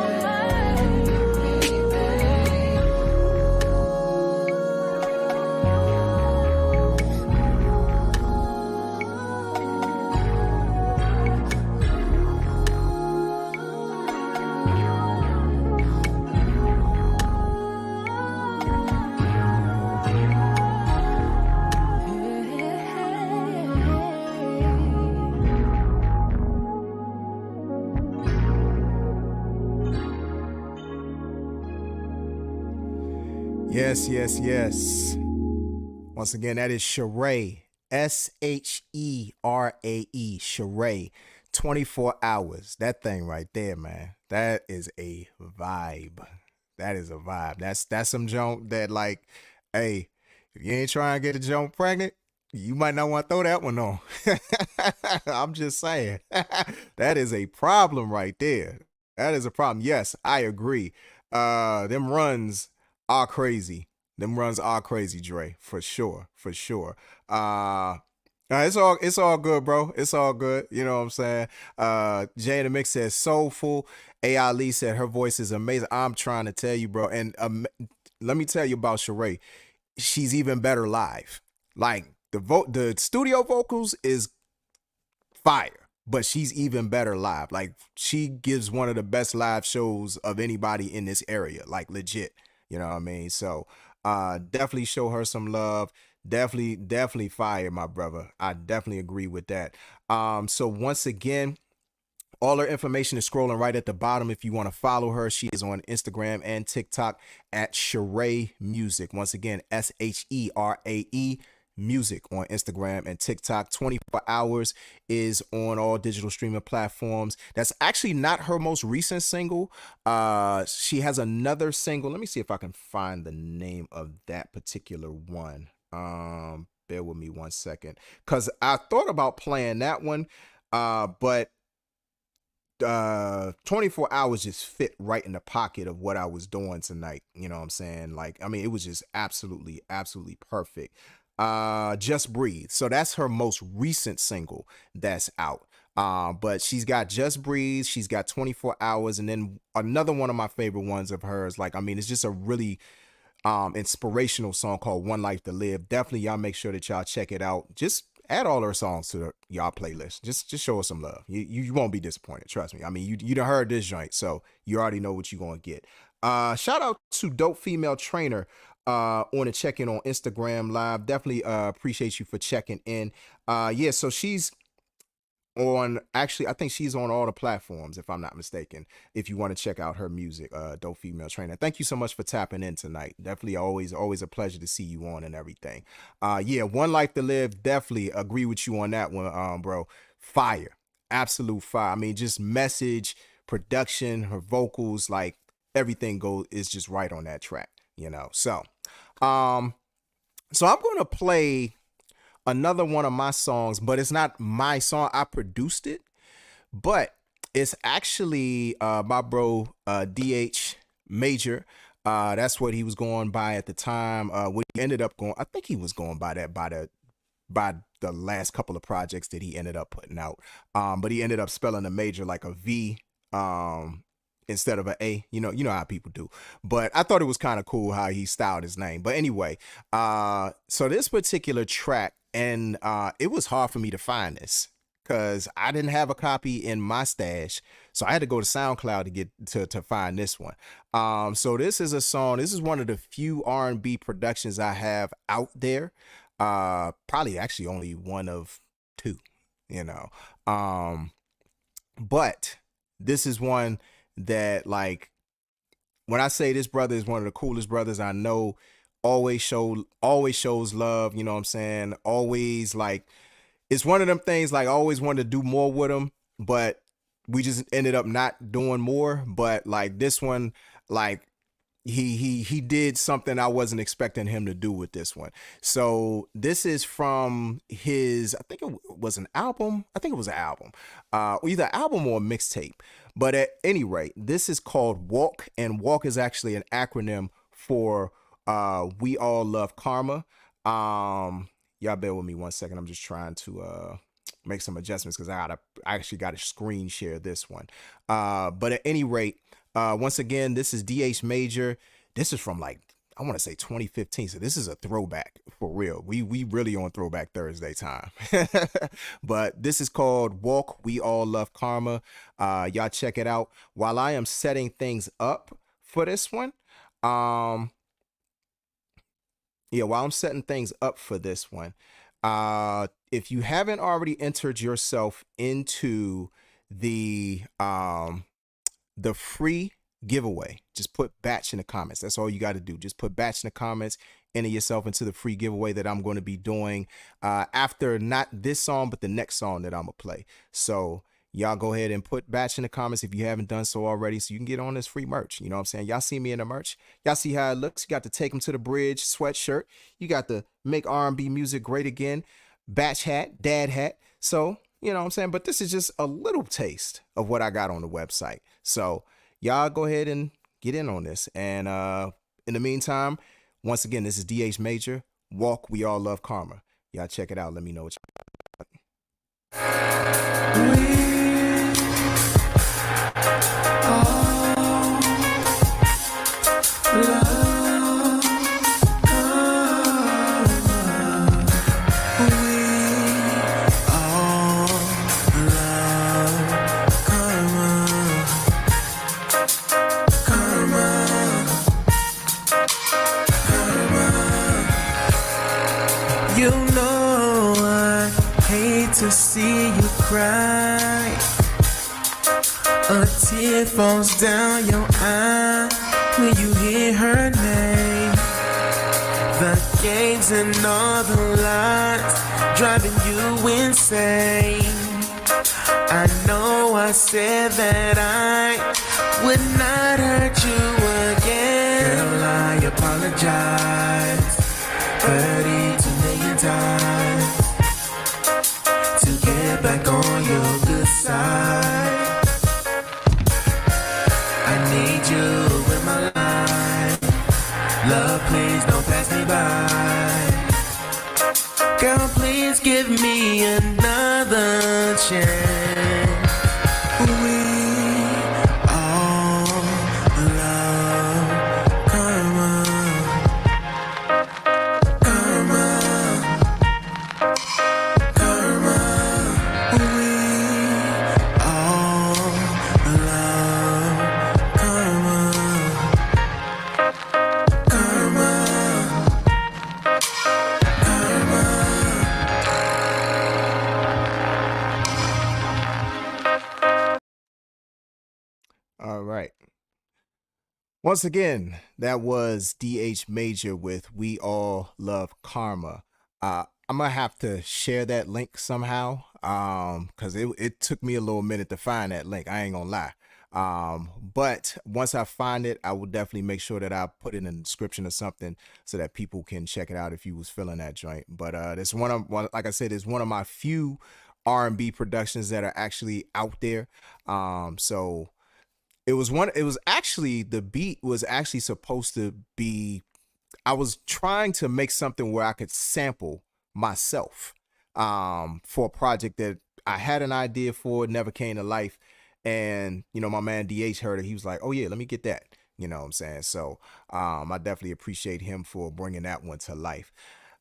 Yes, yes, yes. Once again, that is Sheree. Sherae. Sheree. 24 hours. That thing right there, man. That is a vibe. That is a vibe. That's some junk that, like, hey, if you ain't trying to get a junk pregnant, you might not want to throw that one on. I'm just saying. That is a problem right there. That is a problem. Yes, I agree. Them runs are crazy. Them runs are crazy, Dre, for sure, for sure. It's all good, bro. It's all good. You know what I'm saying? Jay in the Mix says soulful. A.I. Lee said her voice is amazing. I'm trying to tell you, bro. And let me tell you about Sheree. She's even better live. Like the studio vocals is fire, but she's even better live. Like she gives one of the best live shows of anybody in this area. Like legit. You know what I mean? So definitely show her some love. Definitely fire, my brother. I definitely agree with that. So once again, all her information is scrolling right at the bottom. If you want to follow her, she is on Instagram and TikTok at Sheree Music. Once again, Sheree Music on Instagram and TikTok. 24 Hours is on all digital streaming platforms. That's actually not her most recent single. She has another single. Let me see if I can find the name of that particular one. Bear with me one second, because I thought about playing that one, but 24 Hours just fit right in the pocket of what I was doing tonight. You know what I'm saying? Like, I mean, it was just absolutely perfect. Just Breathe. So that's her most recent single that's out. But she's got Just Breathe, she's got 24 Hours, and then another one of my favorite ones of hers. Like, I mean, it's just a really inspirational song called One Life to Live. Definitely y'all make sure that y'all check it out. Just add all her songs to y'all playlist. Just show us some love. You won't be disappointed, trust me. I mean, you done heard this joint, so you already know what you're gonna get. Shout out to Dope Female Trainer on the check-in on Instagram Live. Definitely appreciate you for checking in. Yeah, so she's on, actually I think she's on all the platforms if I'm not mistaken, if you want to check out her music. Dope Female Trainer, thank you so much for tapping in tonight. Definitely always a pleasure to see you on and everything. Yeah, One Life to Live, definitely agree with you on that one, bro. Fire, absolute fire. I mean, just message, production, her vocals, like everything is just right on that track, you know. So I'm gonna play another one of my songs, but it's not my song. I produced it, but it's actually my bro DH Major. That's what he was going by at the time. What he ended up going, I think he was going by that by the last couple of projects that he ended up putting out. But he ended up spelling a major like a V instead of an A. You know how people do. But I thought it was kind of cool how he styled his name. But anyway, so this particular track, and it was hard for me to find this because I didn't have a copy in my stash, so I had to go to SoundCloud to get to find this one. So this is a song. This is one of the few R&B productions I have out there. Probably actually only one of two, you know. But this is one that, like, when I say this brother is one of the coolest brothers I know, always shows love, you know what I'm saying? Always, like, it's one of them things, like, I always wanted to do more with him, but we just ended up not doing more. But like this one, like, he did something I wasn't expecting him to do with this one. So this is from his, I think it was an album. I think it was an album, either album or a mixtape. But at any rate, this is called Walk, and Walk is actually an acronym for We All Love Karma. Y'all bear with me one second. I'm just trying to make some adjustments because I actually got to screen share this one. But at any rate, once again, this is DH Major. This is from, like, I want to say 2015. So this is a throwback for real. We really on Throwback Thursday time. But this is called Walk, We All Love Karma. Y'all check it out. While I am setting things up for this one, while I'm setting things up for this one, if you haven't already entered yourself into the free giveaway, just put batch in the comments. That's all you got to do. Just put batch in the comments, enter yourself into the free giveaway that I'm going to be doing after not this song, but the next song that I'm going to play. So y'all go ahead and put batch in the comments if you haven't done so already, so you can get on this free merch. You know what I'm saying? Y'all see me in the merch. Y'all see how it looks. You got to Take 'em to the Bridge sweatshirt. You got the Make R&B Music Great Again batch hat, dad hat. So, you know what I'm saying? But this is just a little taste of what I got on the website. So y'all go ahead and get in on this. And in the meantime, once again, this is DH Major, Walk, We All Love Karma. Y'all check it out. Let me know what You know I hate to see you cry. A tear falls down your eye when you hear her name. The games and all the lies driving you insane. I know I said that I would not hurt you again. Girl, I apologize 32 million times to get back on your good side. I need you in my life. Love, please don't pass me by. Girl, please give me another chance. All right. Once again, that was DH Major with We All Love Karma. I'm gonna have to share that link somehow, because it took me a little minute to find that link. I ain't gonna lie. But once I find it, I will definitely make sure that I put it in the description or something so that people can check it out if you was feeling that joint. But it's like I said, it's one of my few R&B productions that are actually out there. So it was actually, the beat was actually supposed to be, I was trying to make something where I could sample myself for a project that I had an idea for, never came to life. And, you know, my man DH heard it. He was like, oh yeah, let me get that. You know what I'm saying? So I definitely appreciate him for bringing that one to life.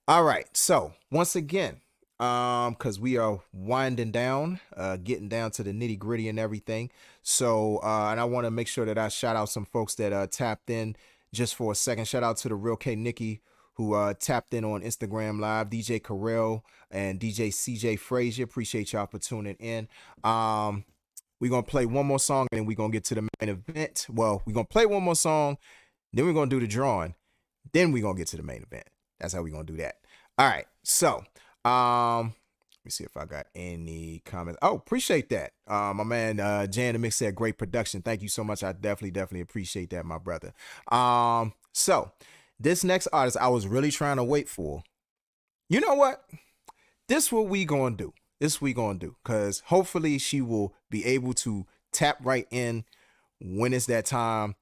All right. So once again, because we are winding down, getting down to the nitty gritty and everything. So, and I want to make sure that I shout out some folks that tapped in just for a second. Shout out to the Real K Nikki, who tapped in on Instagram Live, DJ Carell and DJ CJ Frazier. Appreciate y'all for tuning in. We're going to play one more song and then we're going to get to the main event. Well, we're going to play one more song, then we're going to do the drawing, then we're going to get to the main event. That's how we're going to do that. All right. So, let me see if I got any comments. Oh, appreciate that. My man, Jan the Mix said great production. Thank you so much. I definitely appreciate that, my brother. So this next artist I was really trying to wait for. You know what? This what we gonna do. This we gonna do. Cause hopefully she will be able to tap right in when it's that time.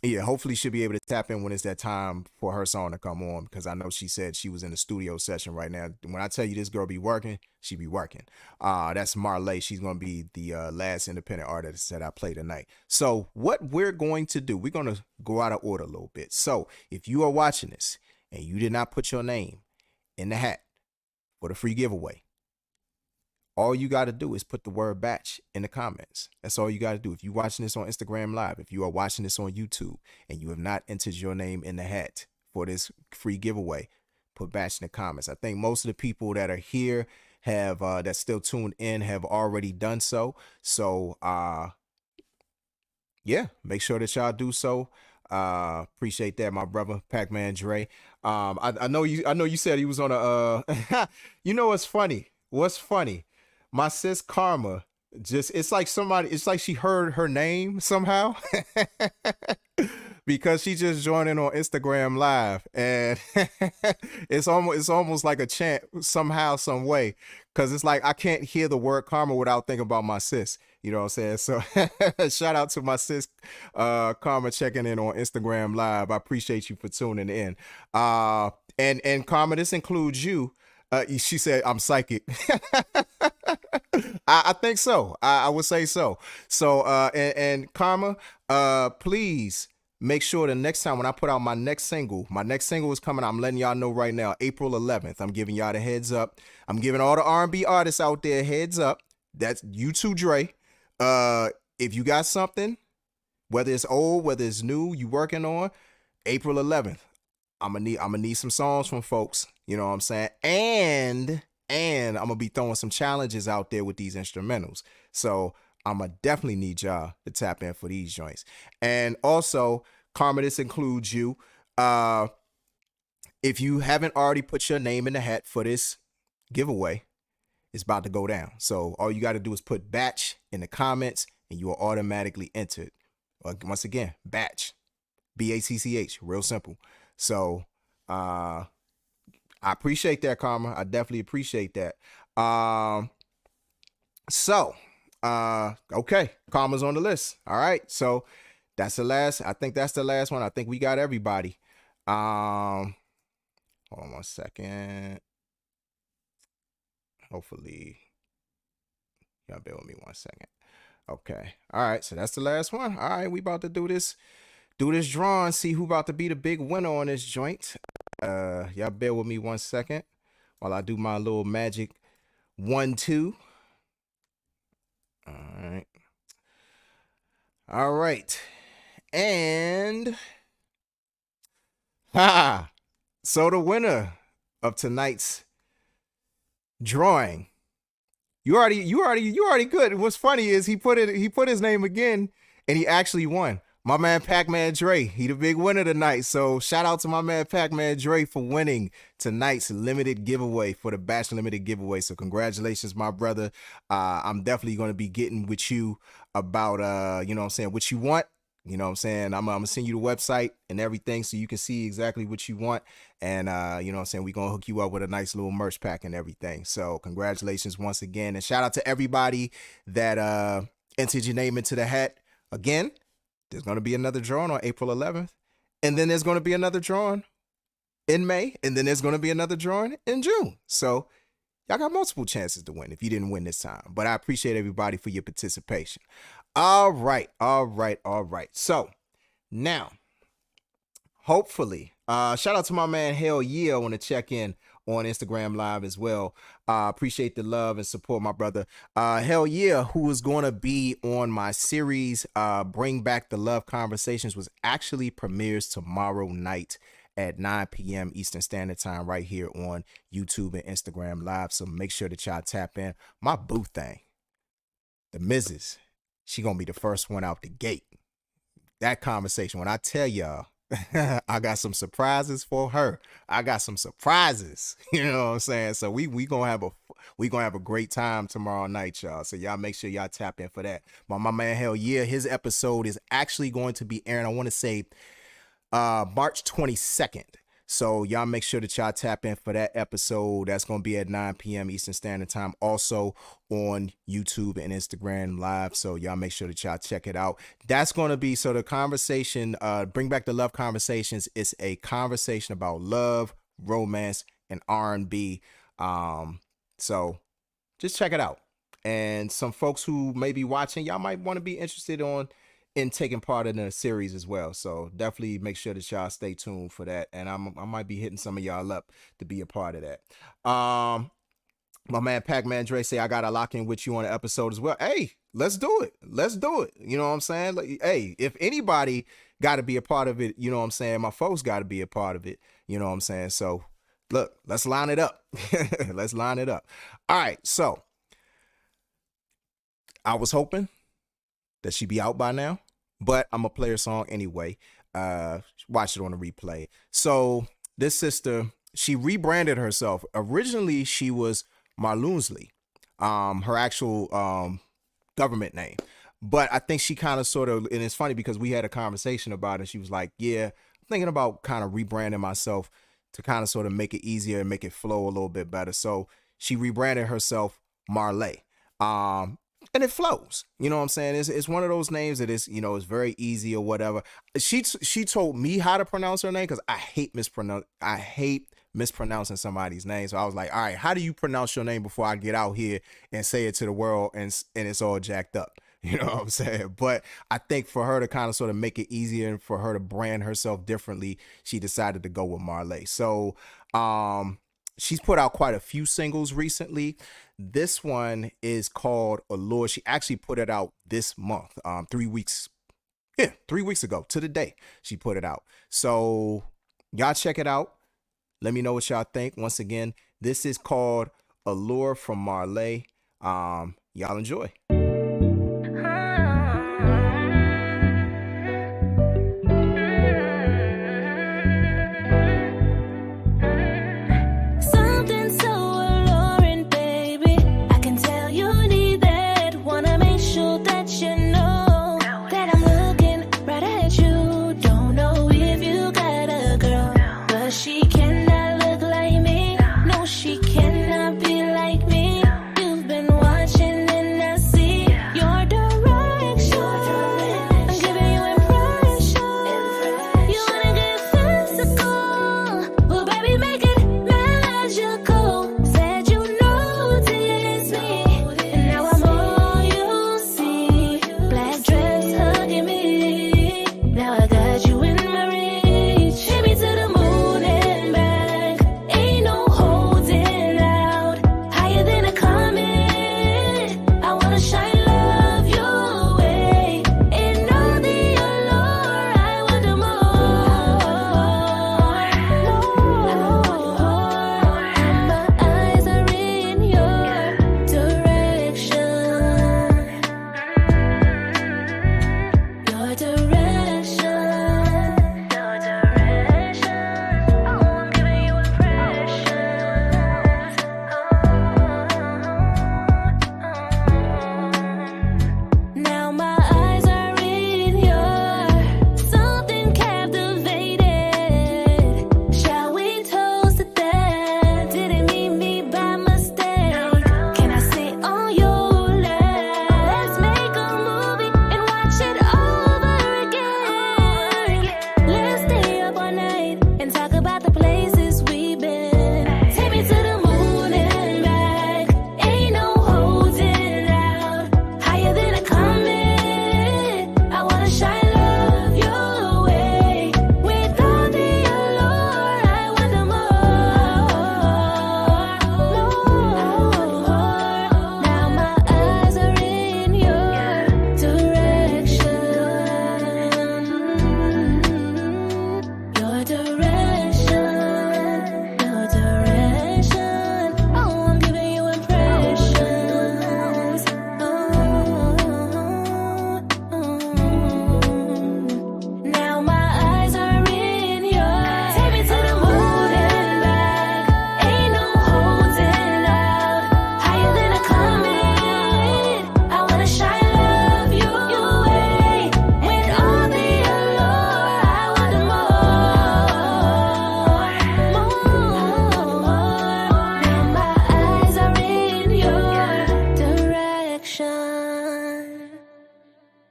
Yeah, hopefully she'll be able to tap in when it's that time for her song to come on, because I know she said she was in the studio session right now. When I tell you this girl be working, she be working. That's Marley. She's going to be the last independent artist that I play tonight. So what we're going to do, we're going to go out of order a little bit. So if you are watching this and you did not put your name in the hat for the free giveaway, all you got to do is put the word batch in the comments. That's all you got to do. If you're watching this on Instagram Live, if you are watching this on YouTube and you have not entered your name in the hat for this free giveaway, put batch in the comments. I think most of the people that are here have that's still tuned in have already done so. So yeah, make sure that y'all do so. Appreciate that, my brother Pac-Man Dre. I know you said he was on a you know what's funny? What's funny? My sis Karma it's like she heard her name somehow because she just joined in on Instagram Live, and it's almost like a chant somehow, some way, because it's like I can't hear the word karma without thinking about my sis. You know what I'm saying? So shout out to my sis Karma checking in on Instagram Live. I appreciate you for tuning in. And Karma, this includes you. She said, I'm psychic. I think so. I would say so. So, and Karma, please make sure the next time when I put out my next single is coming. I'm letting y'all know right now, April 11th. I'm giving y'all the heads up. I'm giving all the R&B artists out there heads up. That's you too, Dre. If you got something, whether it's old, whether it's new, you working on, April 11th. I'm gonna need some songs from folks, you know what I'm saying? And I'm gonna be throwing some challenges out there with these instrumentals. So I'm gonna definitely need y'all to tap in for these joints. And also, Karma, this includes you. If you haven't already put your name in the hat for this giveaway, it's about to go down. So all you got to do is put batch in the comments and you are automatically entered. Once again, batch, BACCH, real simple. So I appreciate that, Karma. I definitely appreciate that. Okay, Karma's on the list. All right, so that's the last. I think that's the last one. I think we got everybody. Hold on one second. Hopefully, y'all bear with me one second. Okay, all right, so that's the last one. All right, we about to do this draw and see who about to be the big winner on this joint. Y'all bear with me one second while I do my little magic 1-2. All right. And so the winner of tonight's drawing, you already good. What's funny is he put his name again and he actually won. My man Pac-Man Dre, he the big winner tonight. So shout out to my man Pac-Man Dre for winning tonight's limited giveaway for the Batch Limited giveaway. So congratulations, my brother. I'm definitely going to be getting with you about, you know what I'm saying, what you want. You know what I'm saying? I'm going to send you the website and everything so you can see exactly what you want. And, you know what I'm saying, we're going to hook you up with a nice little merch pack and everything. So congratulations once again. And shout out to everybody that entered your name into the hat. Again, there's going to be another drawing on April 11th. And then there's going to be another drawing in May. And then there's going to be another drawing in June. So y'all got multiple chances to win if you didn't win this time. But I appreciate everybody for your participation. All right. So now, hopefully, shout out to my man Hell Yeah. I want to check in on Instagram Live as well. Appreciate the love and support, my brother. Hell yeah, who is going to be on my series, Bring Back the Love Conversations, was actually premieres tomorrow night at 9 p.m. Eastern Standard Time right here on YouTube and Instagram Live. So make sure that y'all tap in. My boo thing, the Mrs., she going to be the first one out the gate. That conversation, when I tell y'all, I got some surprises for her. I got some surprises. You know what I'm saying? So we gonna have a great time tomorrow night, y'all. So y'all make sure y'all tap in for that. But my man, hell yeah, his episode is actually going to be airing, I want to say March 22nd. So y'all make sure that y'all tap in for that episode. That's going to be at 9 p.m. Eastern Standard Time, also on YouTube and Instagram Live. So y'all make sure that y'all check it out. That's going to be, so the conversation, Bring Back the Love Conversations, is a conversation about love, romance, and R&B. So just check it out. And some folks who may be watching, y'all might want to be interested in taking part in the series as well. So definitely make sure that y'all stay tuned for that. And I might be hitting some of y'all up to be a part of that. My man Pac-Man Dre say, I got to lock in with you on the episode as well. Hey, let's do it. Let's do it. You know what I'm saying? Like, hey, if anybody got to be a part of it, you know what I'm saying? My folks got to be a part of it. You know what I'm saying? So look, let's line it up. Let's line it up. All right. So I was hoping that she'd be out by now, but I'm gonna play her song anyway. Watch it on the replay. So this sister, she rebranded herself. Originally, she was Marloonsley, her actual government name. But I think she kind of sort of, and it's funny because we had a conversation about it. She was like, yeah, I'm thinking about kind of rebranding myself to kind of sort of make it easier and make it flow a little bit better. So she rebranded herself Marley. And it flows, you know what I'm saying? It's one of those names that is, you know, it's very easy or whatever. She told me how to pronounce her name because I hate mispronouncing somebody's name. So I was like, all right, how do you pronounce your name before I get out here and say it to the world and it's all jacked up? You know what I'm saying? But I think for her to kind of sort of make it easier and for her to brand herself differently, she decided to go with Marley. So she's put out quite a few singles recently. This one is called Allure. She actually put it out this month, 3 weeks. Yeah, 3 weeks ago to the day she put it out. So y'all check it out. Let me know what y'all think. Once again, this is called Allure from Marley. Y'all enjoy. She cannot be like me. You've been watching and I see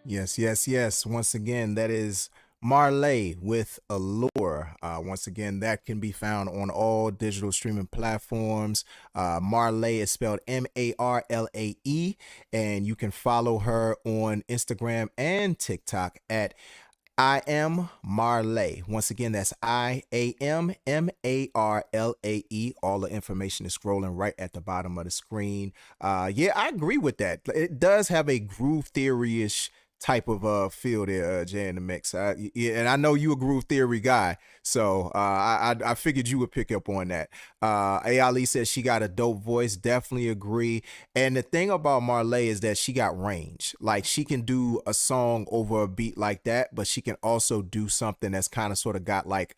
Yes, yes, yes. Once again, that is Marley with Allure. Once again, that can be found on all digital streaming platforms. Marley is spelled Marlae, and you can follow her on Instagram and TikTok at I am Marley. Once again, that's IAMMARLAE. All the information is scrolling right at the bottom of the screen. Yeah, I agree with that. It does have a groove theory-ish type of feel there, Jay, in the mix. Yeah, and I know you a groove theory guy, so I figured you would pick up on that. A Ali says she got a dope voice. Definitely agree. And the thing about Marley is that she got range. Like, she can do a song over a beat like that, but she can also do something that's kind of sort of got like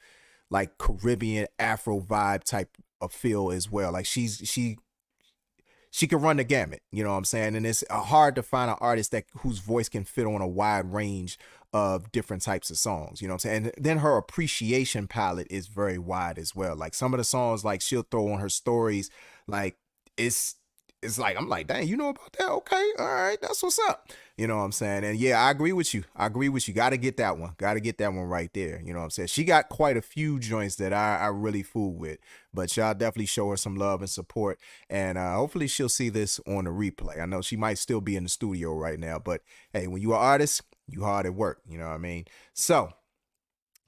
Caribbean Afro vibe type of feel as well. Like, she can run the gamut, you know what I'm saying? And it's hard to find an artist whose voice can fit on a wide range of different types of songs, you know what I'm saying? And then her appreciation palette is very wide as well. Like, some of the songs, like, she'll throw on her stories, like, it's like, I'm like, dang, you know about that? Okay, all right, that's what's up. You know what I'm saying? And yeah, I agree with you. Got to get that one. Got to get that one right there. You know what I'm saying? She got quite a few joints that I really fool with. But y'all definitely show her some love and support. And hopefully she'll see this on the replay. I know she might still be in the studio right now. But hey, when you are an artist, you hard at work. You know what I mean? So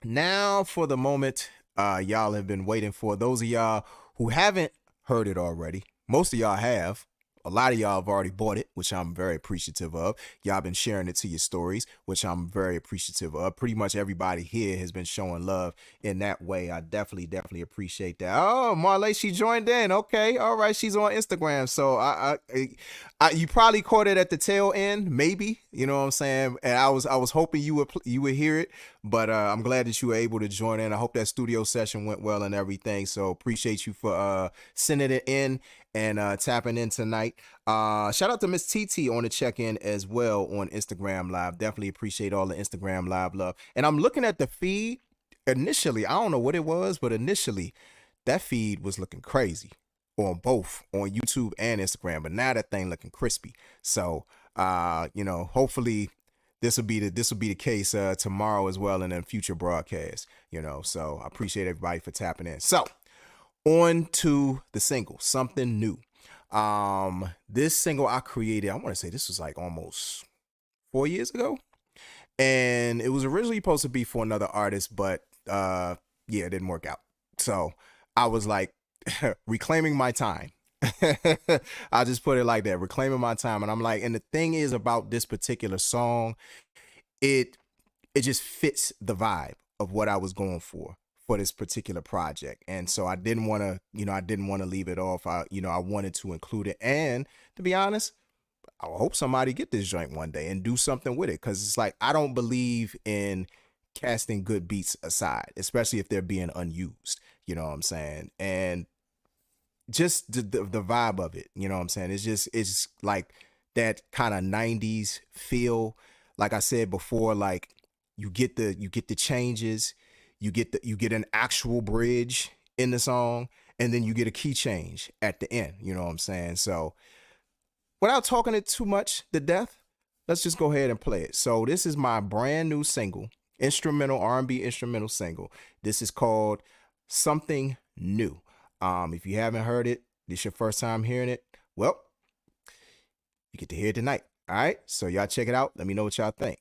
now for the moment y'all have been waiting for. Those of y'all who haven't heard it already, most of y'all have. A lot of y'all have already bought it, which I'm very appreciative of. Y'all been sharing it to your stories, which I'm very appreciative of. Pretty much everybody here has been showing love in that way. I definitely appreciate that. Oh, Marley, she joined in. Okay, all right, she's on Instagram. So I you probably caught it at the tail end, maybe. You know what I'm saying? And I was hoping you would hear it, but I'm glad that you were able to join in. I hope that studio session went well and everything. So appreciate you for sending it in and tapping in tonight. Shout out to Miss TT on the check-in as well on Instagram Live. Definitely appreciate all the Instagram Live love. And I'm looking at the feed. Initially, I don't know what it was, but initially that feed was looking crazy on both, on YouTube and Instagram. But now that thing looking crispy. So hopefully this will be the case tomorrow as well, and in future broadcasts. So I appreciate everybody for tapping in. So on to the single, Something New. This single I created, I want to say this was like almost 4 years ago. And it was originally supposed to be for another artist, but it didn't work out. So I was like, reclaiming my time. I'll just put it like that, reclaiming my time. And I'm like, and the thing is about this particular song, it just fits the vibe of what I was going for this particular project. And so I didn't want to leave it off. I wanted to include it. And to be honest, I hope somebody get this joint one day and do something with it. Cause it's like, I don't believe in casting good beats aside, especially if they're being unused, you know what I'm saying? And just the vibe of it, you know what I'm saying? It's like that kind of 90s feel. Like I said before, like you get the changes, you get an actual bridge in the song, and then you get a key change at the end. You know what I'm saying? So without talking it too much to death, let's just go ahead and play it. So this is my brand new single, instrumental, R&B instrumental single. This is called Something New. If you haven't heard it, this is your first time hearing it, well, you get to hear it tonight. All right? So y'all check it out. Let me know what y'all think.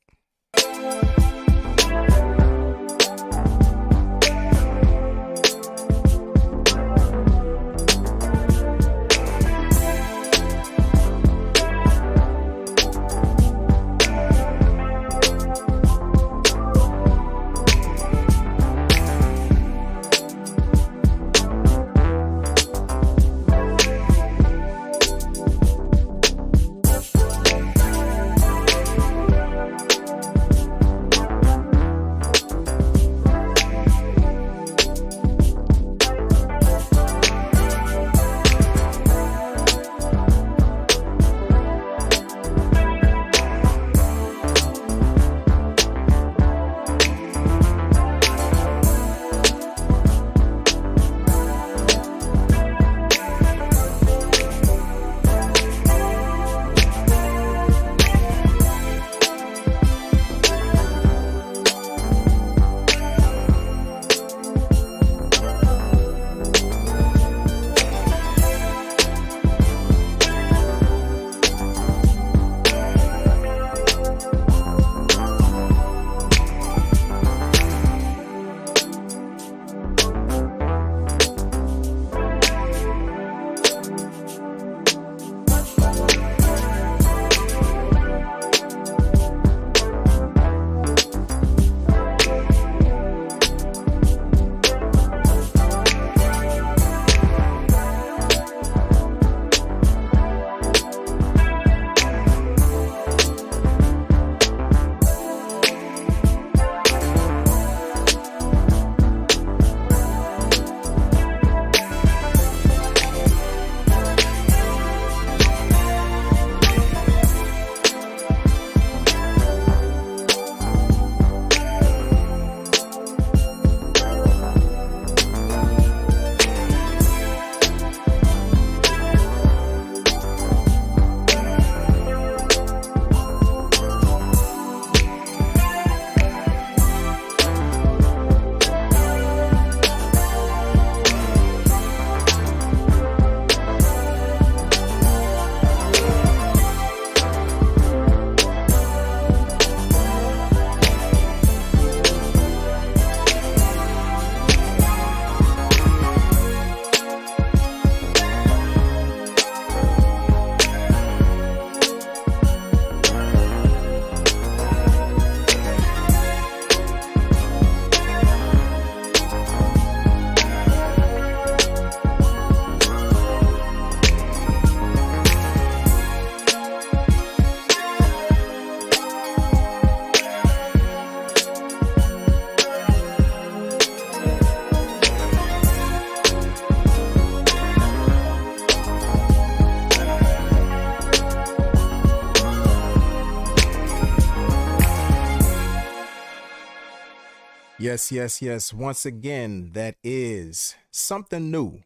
Yes, yes, yes. Once again, that is Something New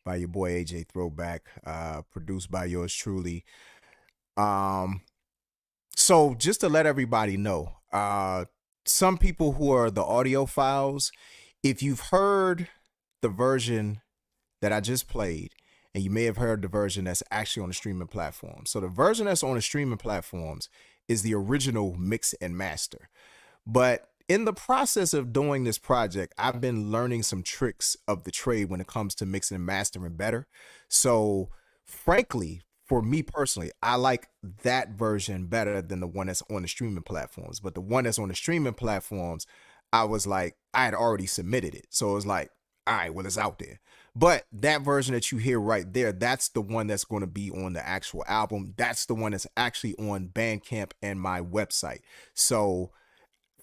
by your boy AJ Throwback, produced by yours truly. Um, so just to let everybody know, some people who are the audiophiles, if you've heard the version that I just played, and you may have heard the version that's actually on the streaming platform. So the version that's on the streaming platforms is the original mix and master. But in the process of doing this project, I've been learning some tricks of the trade when it comes to mixing and mastering better. So, frankly, for me personally, I like that version better than the one that's on the streaming platforms. But the one that's on the streaming platforms, I was like, I had already submitted it. So it was like, all right, well, it's out there. But that version that you hear right there, that's the one that's going to be on the actual album. That's the one that's actually on Bandcamp and my website. So,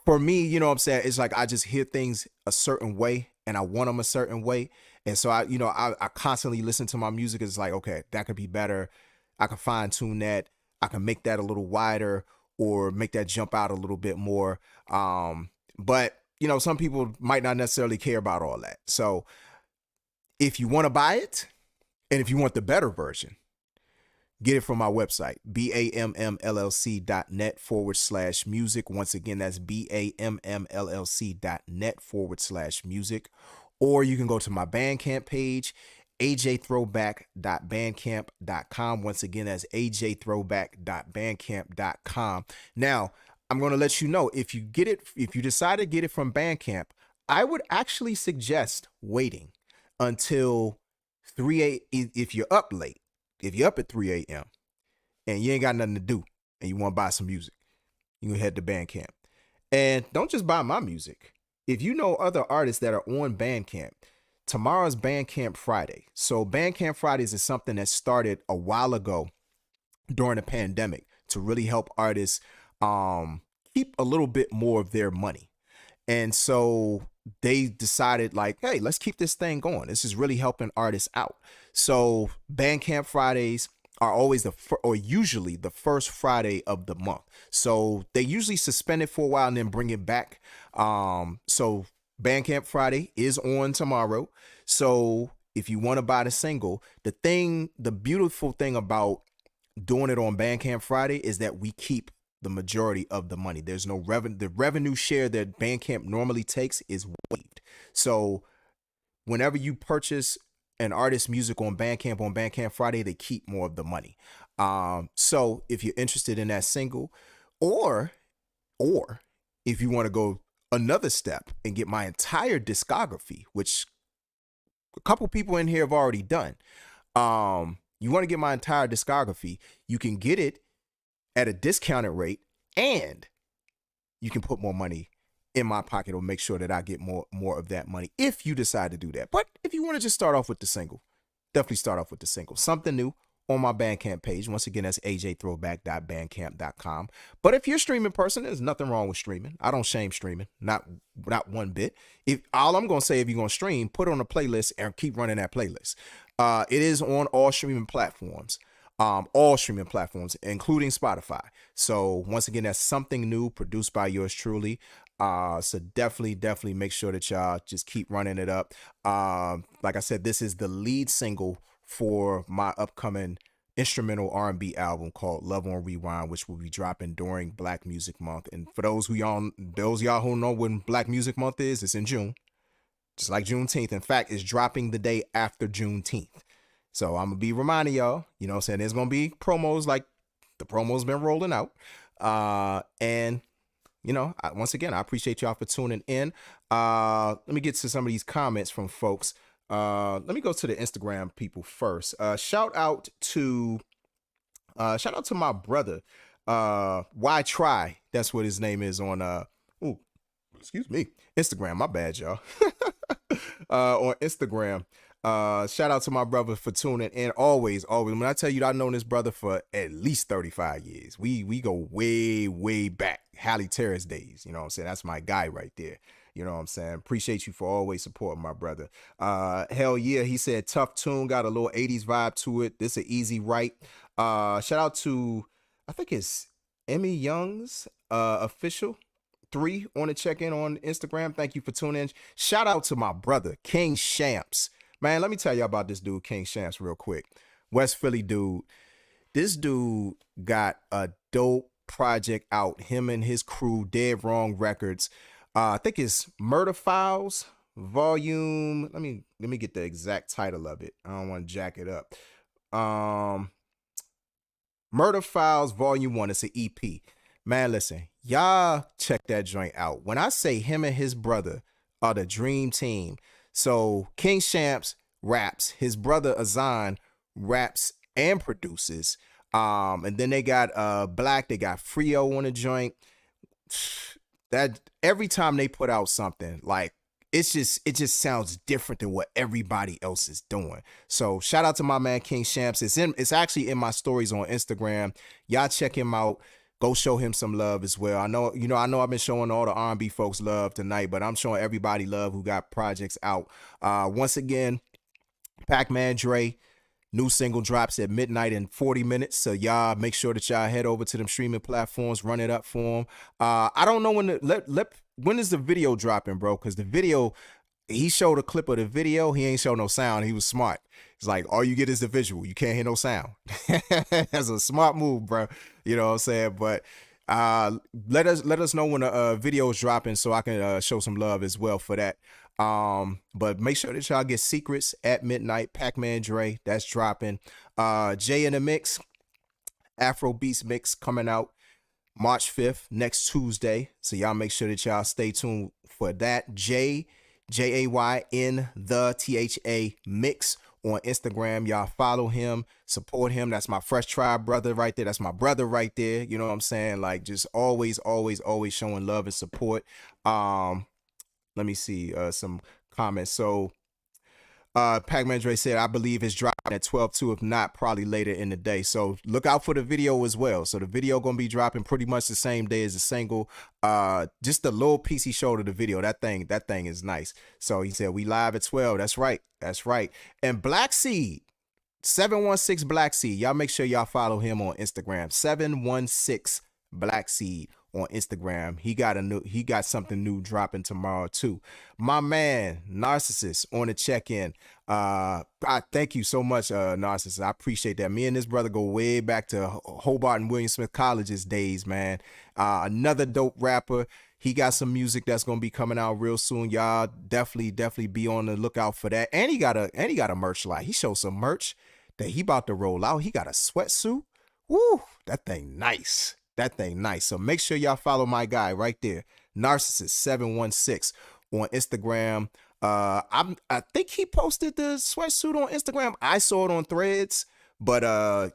for me, you know what I'm saying? It's like I just hear things a certain way and I want them a certain way. And so I constantly listen to my music. It's like, okay, that could be better. I can fine tune that. I can make that a little wider or make that jump out a little bit more. But some people might not necessarily care about all that. So if you want to buy it and if you want the better version, get it from my website, BAMMLLC.net/music. Once again, that's BAMMLLC.net/music. Or you can go to my Bandcamp page, ajthrowback.bandcamp.com. Once again, that's ajthrowback.bandcamp.com. Now, I'm going to let you know if you decide to get it from Bandcamp, I would actually suggest waiting until 3 a.m. if you're up late. If you're up at 3 a.m. and you ain't got nothing to do and you want to buy some music, you can head to Bandcamp. And don't just buy my music. If you know other artists that are on Bandcamp, tomorrow's Bandcamp Friday. So Bandcamp Fridays is something that started a while ago during the pandemic to really help artists keep a little bit more of their money. And so they decided like, hey, let's keep this thing going. This is really helping artists out. So Bandcamp Fridays are always usually the first Friday of the month. So they usually suspend it for a while and then bring it back. So Bandcamp Friday is on tomorrow. So if you want to buy the single, the beautiful thing about doing it on Bandcamp Friday is that we keep the majority of the money. There's no revenue. The revenue share that Bandcamp normally takes is waived. So whenever you purchase an artist's music on Bandcamp Friday, they keep more of the money. So if you're interested in that single, or if you want to go another step and get my entire discography, which a couple people in here have already done. You want to get my entire discography, you can get it at a discounted rate, and you can put more money in my pocket or make sure that I get more of that money if you decide to do that. But if you want to just start off with the single, definitely start off with the single. Something New on my Bandcamp page. Once again, that's ajthrowback.bandcamp.com. But if you're a streaming person, there's nothing wrong with streaming. I don't shame streaming, not one bit. If all I'm going to say, if you're going to stream, put it on a playlist and keep running that playlist. It is on all streaming platforms. Including Spotify. So once again, that's Something New, produced by yours truly. So definitely make sure that y'all just keep running it up. Like I said, this is the lead single for my upcoming instrumental R&B album called Love on Rewind, which will be dropping during Black Music Month. And for those of y'all who know when Black Music Month is, it's in June, just like Juneteenth. In fact, it's dropping the day after Juneteenth. So I'm going to be reminding y'all, you know what I'm saying, there's going to be promos like the promos been rolling out. And, once again, I appreciate y'all for tuning in. Let me get to some of these comments from folks. Let me go to the Instagram people first. Shout out to my brother, Why Try. That's what his name is on, Instagram. My bad, y'all. On Instagram. Shout out to my brother for tuning in. Always. When I tell you I've known this brother for at least 35 years. We go way back. Halle Terrace days. You know what I'm saying? That's my guy right there. You know what I'm saying? Appreciate you for always supporting my brother. Hell yeah. He said tough tune, got a little 80s vibe to it. This an easy write. Shout out to, I think it's Emmy Young's official. 3 on the check-in on Instagram. Thank you for tuning in. Shout out to my brother, King Shamps. Man, let me tell you about this dude, King Shamps, real quick. West Philly dude. This dude got a dope project out. Him and his crew, Dead Wrong Records. I think it's Murder Files Volume. Let me get the exact title of it. I don't want to jack it up. Murder Files Volume 1. It's an EP. Man, listen, y'all check that joint out. When I say him and his brother are the dream team. So King Shamps raps, his brother Azan raps and produces. And then they got Black, they got Frio on the joint. That every time they put out something, like it just sounds different than what everybody else is doing. So shout out to my man King Shamps. It's actually in my stories on Instagram. Y'all check him out. Go show him some love as well. I know I've been showing all the R&B folks love tonight, but I'm showing everybody love who got projects out. Once again, Pac-Man Dre, new single drops at midnight in 40 minutes. So y'all make sure that y'all head over to them streaming platforms, run it up for him. I don't know when is the video dropping, bro? Because the video, he showed a clip of the video. He ain't show no sound. He was smart. It's like, all you get is the visual. You can't hear no sound. That's a smart move, bro. You know what I'm saying? But let us know when the video is dropping so I can show some love as well for that. But make sure that y'all get Secrets at midnight. Pac-Man Dre, that's dropping. Jay in the Mix, Afro Beats Mix coming out March 5th, next Tuesday. So y'all make sure that y'all stay tuned for that. Jay, Jay the THA Mix on Instagram. Y'all follow him, support him. That's my Fresh Tribe brother right there. That's my brother right there. You know what I'm saying? Like, just always showing love and support. Let me see some comments. So Pac-Man Dre said, I believe it's dropping at 12/2, if not, probably later in the day. So look out for the video as well. So the video going to be dropping pretty much the same day as the single. Just a little piece he showed of the video. That thing is nice. So he said, we live at 12. That's right. And Black Seed, 716 Black Seed. Y'all make sure y'all follow him on Instagram. 716 Black Seed on Instagram. He got something new dropping tomorrow too. My man Narcissist on the check-in. I thank you so much, Narcissist. I appreciate that. Me and this brother go way back to Hobart and William Smith College's days, man. Another dope rapper. He got some music that's gonna be coming out real soon. Y'all definitely be on the lookout for that. And he got a merch line. He showed some merch that he about to roll out. He got a sweatsuit. Woo, that thing nice. So make sure y'all follow my guy right there, Narcissist 716 on Instagram. I think he posted the sweatsuit on Instagram. I saw it on Threads, but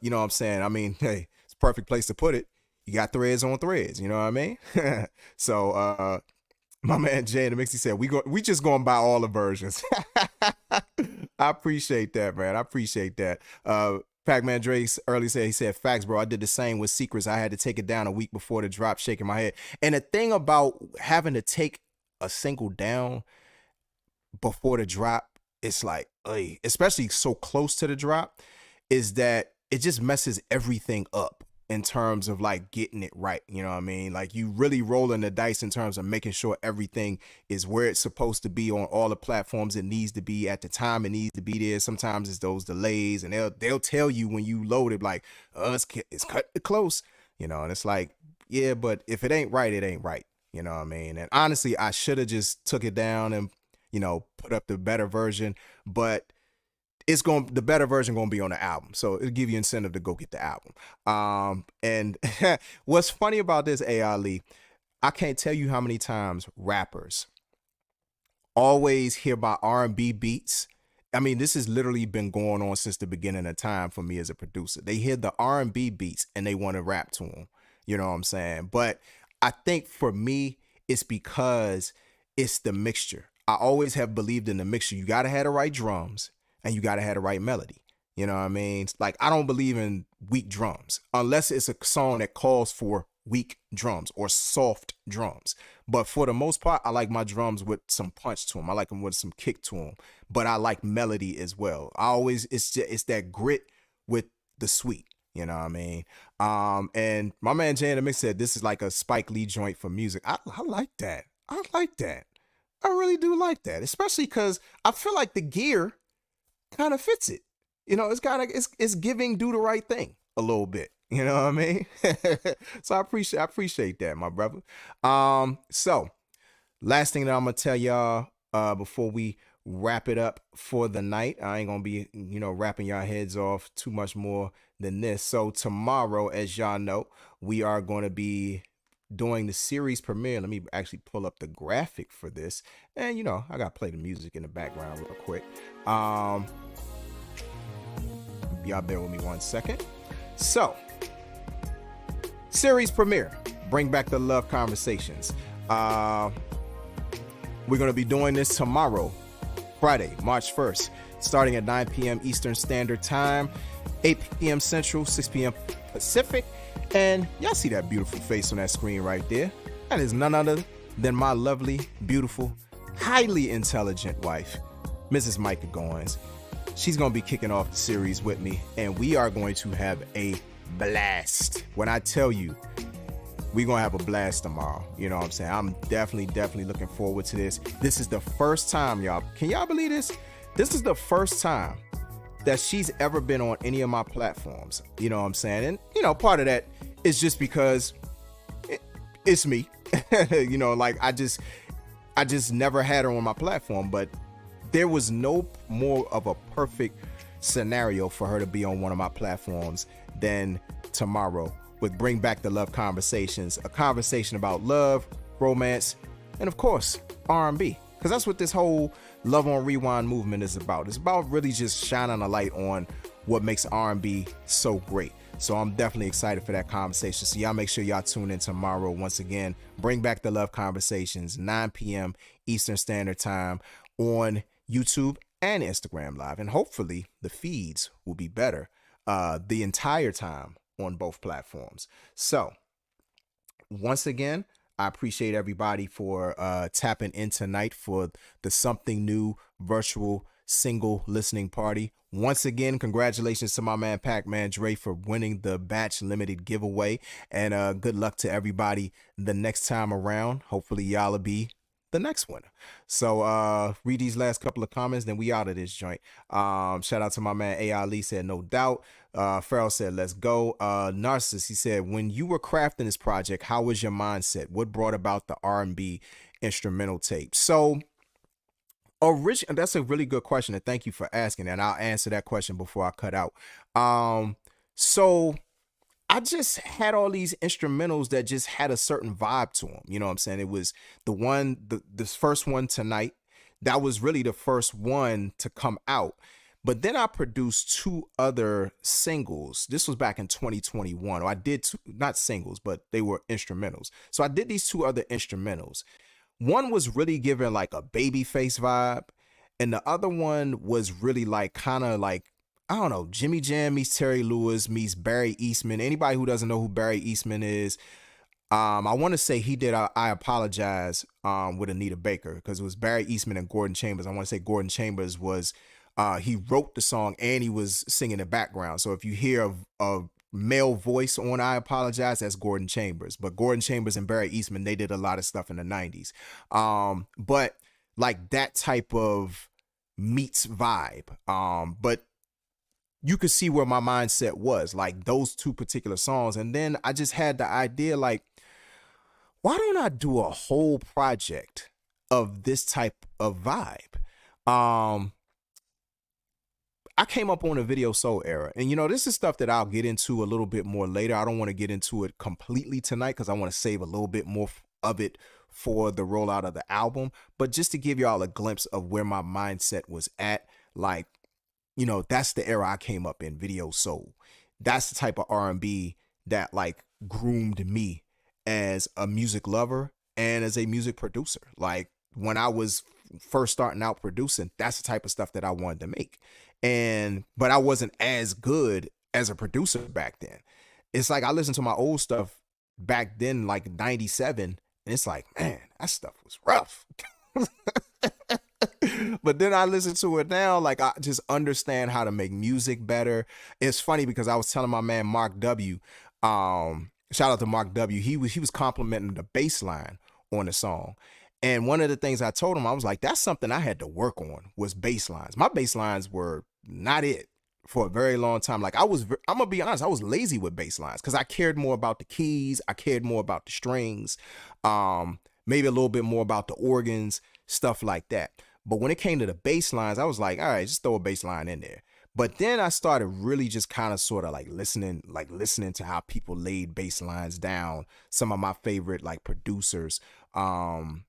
you know what I'm saying? I mean, hey, it's a perfect place to put it. You got Threads on Threads, you know what I mean? So my man Jay in the Mix, he said, we just gonna buy all the versions. I appreciate that, man. I appreciate that. Pac-Man Dre earlier said, he said, facts, bro. I did the same with Secrets. I had to take it down a week before the drop, shaking my head. And the thing about having to take a single down before the drop, it's like, especially so close to the drop, is that it just messes everything up in terms of like getting it right. You know what I mean? Like, you really rolling the dice in terms of making sure everything is where it's supposed to be on all the platforms it needs to be at the time it needs to be there. Sometimes it's those delays, and they'll tell you when you load it, like, it's cut close, you know, and it's like, yeah, but if it ain't right, it ain't right. You know what I mean? And honestly, I should have just took it down and, you know, put up the better version, but the better version gonna be on the album, so it'll give you incentive to go get the album. And what's funny about this, Ali, I can't tell you how many times rappers always hear about R&B beats. I mean, this has literally been going on since the beginning of time for me as a producer. They hear the R&B beats and they want to rap to them. You know what I'm saying? But I think for me, it's because it's the mixture. I always have believed in the mixture. You gotta have the right drums, and you got to have the right melody. You know what I mean? Like, I don't believe in weak drums unless it's a song that calls for weak drums or soft drums. But for the most part, I like my drums with some punch to them. I like them with some kick to them. But I like melody as well. It's that grit with the sweet. You know what I mean? And my man Jay in the Mix said this is like a Spike Lee joint for music. I like that. I like that. I really do like that, especially because I feel like the gear kind of fits it. You know, it's kind of it's giving do the right thing a little bit. You know what I mean? So I appreciate that, my brother. So last thing that I'm gonna tell y'all before we wrap it up for the night. I ain't gonna be, wrapping y'all heads off too much more than this. So tomorrow, as y'all know, we are going to be doing the series premiere. Let me actually pull up the graphic for this. And I gotta play the music in the background real quick. Y'all bear with me 1 second. So, series premiere, Bring Back the Love Conversations. We're gonna be doing this tomorrow, Friday, March 1st, starting at 9 p.m. Eastern Standard Time, 8 p.m. Central, 6 p.m. Pacific. And y'all see that beautiful face on that screen right there? That is none other than my lovely, beautiful, highly intelligent wife, Mrs. Micah Goins. She's going to be kicking off the series with me, and we are going to have a blast. When I tell you, we're going to have a blast tomorrow. You know what I'm saying? I'm definitely looking forward to this. This is the first time, y'all. Can y'all believe this? This is the first time that she's ever been on any of my platforms. You know what I'm saying? And, part of that is just because it's me. I just never had her on my platform, but there was no more of a perfect scenario for her to be on one of my platforms than tomorrow with Bring Back the Love Conversations, a conversation about love, romance, and of course, R&B. Because that's what this whole Love on Rewind movement is about. It's about really just shining a light on what makes R&B so great. So I'm definitely excited for that conversation. So y'all make sure y'all tune in tomorrow. Once again, Bring Back the Love Conversations, 9 p.m. Eastern Standard Time on YouTube and Instagram Live. And hopefully the feeds will be better the entire time on both platforms. So once again, I appreciate everybody for tapping in tonight for the Something New virtual single listening party. Once again, congratulations to my man Pac-Man Dre for winning the batch limited giveaway, and good luck to everybody the next time around. Hopefully y'all will be the next winner. So read these last couple of comments, then we out of this joint. Shout out to my man A. Ali, said no doubt. Farrell said let's go. Narcissus, he said, when you were crafting this project, how was your mindset? What brought about the R&B instrumental tape? So that's a really good question, and thank you for asking, and I'll answer that question before I cut out. So I just had all these instrumentals that just had a certain vibe to them. You know what I'm saying? It was this first one tonight. That was really the first one to come out. But then I produced two other singles. This was back in 2021. I did not singles, but they were instrumentals. So I did these two other instrumentals. One was really giving like a Babyface vibe, and the other one was really like kind of like, I don't know, Jimmy Jam meets Terry Lewis meets Barry Eastman. Anybody who doesn't know who Barry Eastman is, I want to say he did I Apologize with Anita Baker, because it was Barry Eastman and Gordon Chambers. I want to say Gordon Chambers was, he wrote the song and he was singing in the background. So if you hear a male voice on I Apologize, that's Gordon Chambers. But Gordon Chambers and Barry Eastman, they did a lot of stuff in the 90s. But like that type of meets vibe. But you could see where my mindset was, like those two particular songs. And then I just had the idea, like, why don't I do a whole project of this type of vibe? I came up on a Video Soul era, and this is stuff that I'll get into a little bit more later. I don't want to get into it completely tonight because I want to save a little bit more of it for the rollout of the album. But just to give y'all a glimpse of where my mindset was at, like, that's the era I came up in, Video Soul. That's the type of R&B that like groomed me as a music lover and as a music producer. Like when I was first starting out producing, that's the type of stuff that I wanted to make. But I wasn't as good as a producer back then. It's like I listened to my old stuff back then, like 97, and it's like, man, that stuff was rough. But then I listen to it now, like I just understand how to make music better. It's funny because I was telling my man Mark W. Shout out to Mark W. He was complimenting the bass line on the song. And one of the things I told him, I was like, that's something I had to work on was bass lines. My bass lines were not it for a very long time. Like I'm gonna be honest, I was lazy with bass lines because I cared more about the keys. I cared more about the strings, maybe a little bit more about the organs, stuff like that. But when it came to the bass lines, I was like, all right, just throw a bass line in there. But then I started really just kind of sort of like listening to how people laid bass lines down, some of my favorite like producers. And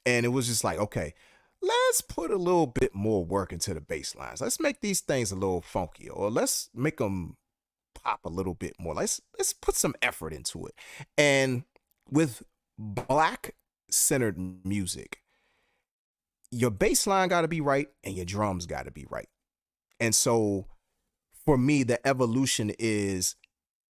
it was just like, okay, let's put a little bit more work into the bass lines. Let's make these things a little funkier, or let's make them pop a little bit more. Let's put some effort into it. And with black centered music, your bass line got to be right and your drums got to be right. And so for me, the evolution is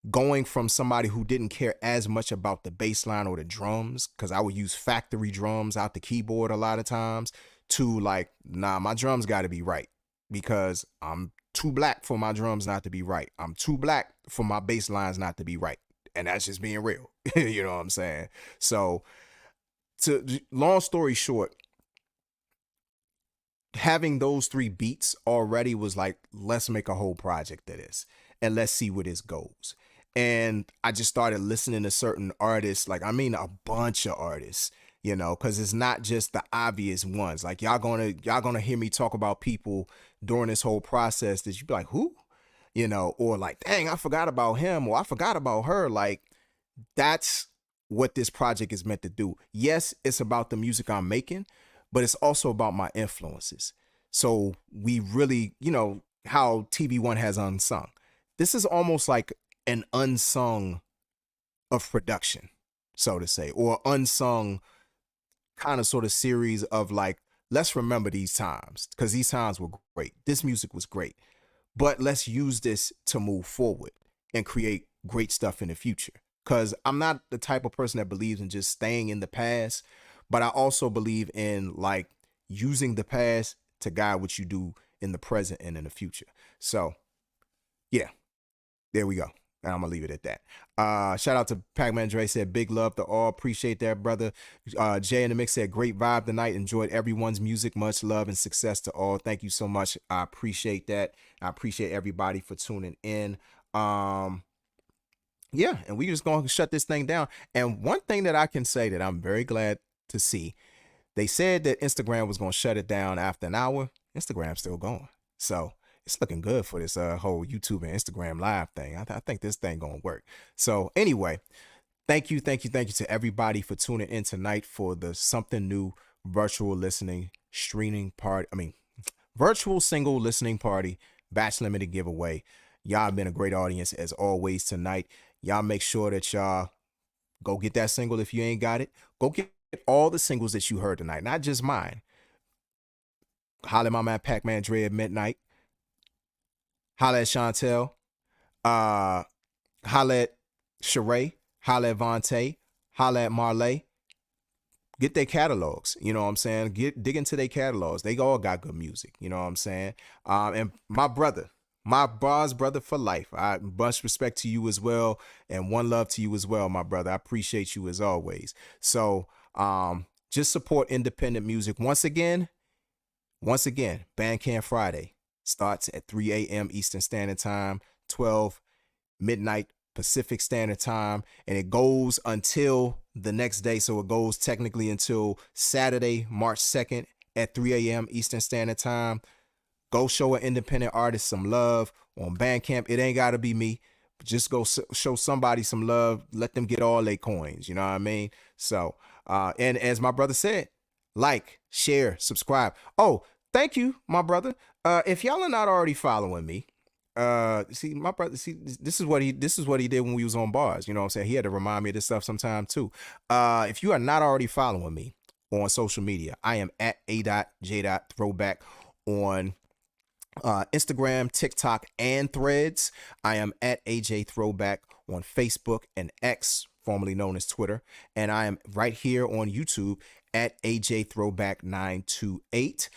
going from somebody who didn't care as much about the bass line or the drums, because I would use factory drums out the keyboard a lot of times, to like, nah, my drums got to be right because I'm too black for my drums not to be right. I'm too black for my bass lines not to be right. And that's just being real. You know what I'm saying? So long story short, having those 3 beats already was like, let's make a whole project of this and let's see where this goes. And I just started listening to certain artists, like, I mean, a bunch of artists, you know, because it's not just the obvious ones. Like y'all gonna hear me talk about people during this whole process that you be like, who? You know, or like, dang, I forgot about him, or I forgot about her. Like, that's what this project is meant to do. Yes, it's about the music I'm making, but it's also about my influences. So we really, you know, how TV One has Unsung. This is almost like an unsung of production, so to say, or unsung kind of sort of series of like, let's remember these times because these times were great. This music was great, but let's use this to move forward and create great stuff in the future. Because I'm not the type of person that believes in just staying in the past, but I also believe in like using the past to guide what you do in the present and in the future. So yeah, there we go. And I'm gonna leave it at that. Shout out to Pac-Man Dre, said big love to all. Appreciate that, brother. Jay in the mix said great vibe tonight. Enjoyed everyone's music. Much love and success to all. Thank you so much. I appreciate that. I appreciate everybody for tuning in. Yeah, and we just gonna shut this thing down. And one thing that I can say that I'm very glad to see, they said that Instagram was gonna shut it down after an hour. Instagram's still going. So it's looking good for this whole YouTube and Instagram live thing. I think this thing gonna work. So anyway, thank you to everybody for tuning in tonight for the Something New virtual listening streaming party. Virtual single listening party batch limited giveaway. Y'all been a great audience as always tonight. Y'all make sure that y'all go get that single if you ain't got it. Go get all the singles that you heard tonight, not just mine. Holla at my man Pac-Man Dre at midnight. Holla at Chantel. Holla at Sheree. Holla at Vontae. Holla at Marley. Get their catalogs. You know what I'm saying? Dig into their catalogs. They all got good music. You know what I'm saying? And my brother. My boss brother for life. I much respect to you as well. And one love to you as well, my brother. I appreciate you as always. So just support independent music. Once again, Bandcamp Friday starts at 3 a.m. Eastern Standard Time, 12 midnight Pacific Standard Time, and it goes until the next day. So it goes technically until Saturday, March 2nd at 3 a.m. Eastern Standard Time. Go show an independent artist some love on Bandcamp. It ain't got to be me. Just go show somebody some love. Let them get all their coins. You know what I mean? So, and as my brother said, like, share, subscribe. Oh, thank you, my brother. If y'all are not already following me, my brother, this is what he did when we was on bars. You know what I'm saying? He had to remind me of this stuff sometime too. If you are not already following me on social media, I am at a.j.throwback on Instagram, TikTok, and Threads. I am at AJ Throwback on Facebook and X, formerly known as Twitter. And I am right here on YouTube at AJ Throwback 928.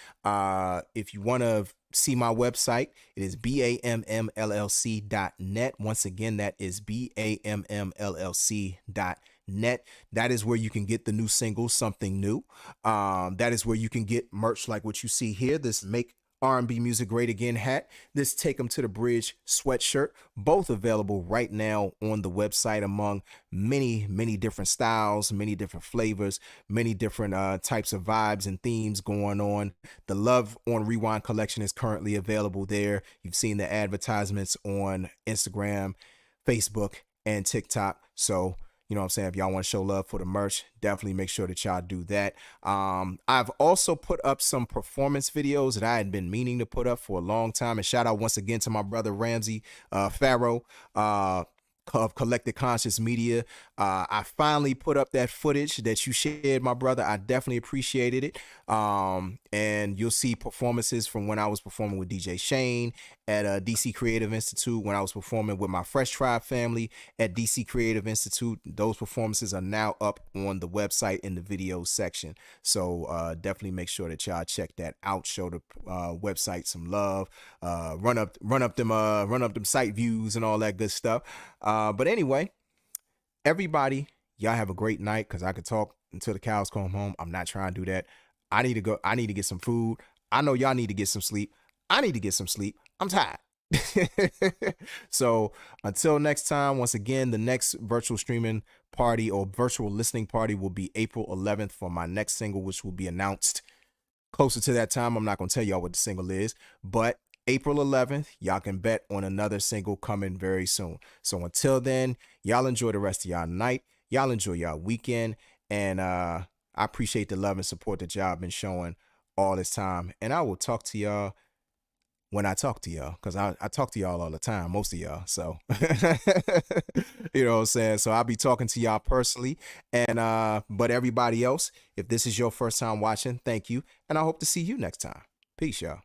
If you want to see my website, it is BAMMLLC.net. Once again, that is BAMMLLC.net. That is where you can get the new single, Something New. That is where you can get merch like what you see here, this Make R&B Music Great Again hat, this Take 'em to the Bridge sweatshirt, both available right now on the website among many, many different styles, many different flavors, many different types of vibes and themes going on. The Love on Rewind collection is currently available there. You've seen the advertisements on Instagram, Facebook, and TikTok. So, you know what I'm saying? If y'all want to show love for the merch, definitely make sure that y'all do that. I've also put up some performance videos that I had been meaning to put up for a long time. And shout out once again to my brother Ramsey Farrow of Collected Conscious Media. I finally put up that footage that you shared, my brother. I definitely appreciated it. And you'll see performances from when I was performing with DJ Shane at DC Creative Institute, when I was performing with my Fresh Tribe family at DC Creative Institute. Those performances are now up on the website in the video section. So definitely make sure that y'all check that out. Show the website some love. Run up them site views and all that good stuff. But anyway, everybody, y'all have a great night, because I could talk until the cows come home. I'm not trying to do that. I need to go. I need to get some food. I know y'all need to get some sleep. I need to get some sleep. I'm tired. So until next time, once again, the next virtual streaming party or virtual listening party will be April 11th for my next single, which will be announced closer to that time. I'm not going to tell y'all what the single is, but April 11th, y'all can bet on another single coming very soon. So until then, y'all enjoy the rest of y'all night. Y'all enjoy y'all weekend. And I appreciate the love and support that y'all been showing all this time. And I will talk to y'all when I talk to y'all, because I talk to y'all all the time, most of y'all. So, you know what I'm saying? So I'll be talking to y'all personally. And but everybody else, if this is your first time watching, thank you. And I hope to see you next time. Peace, y'all.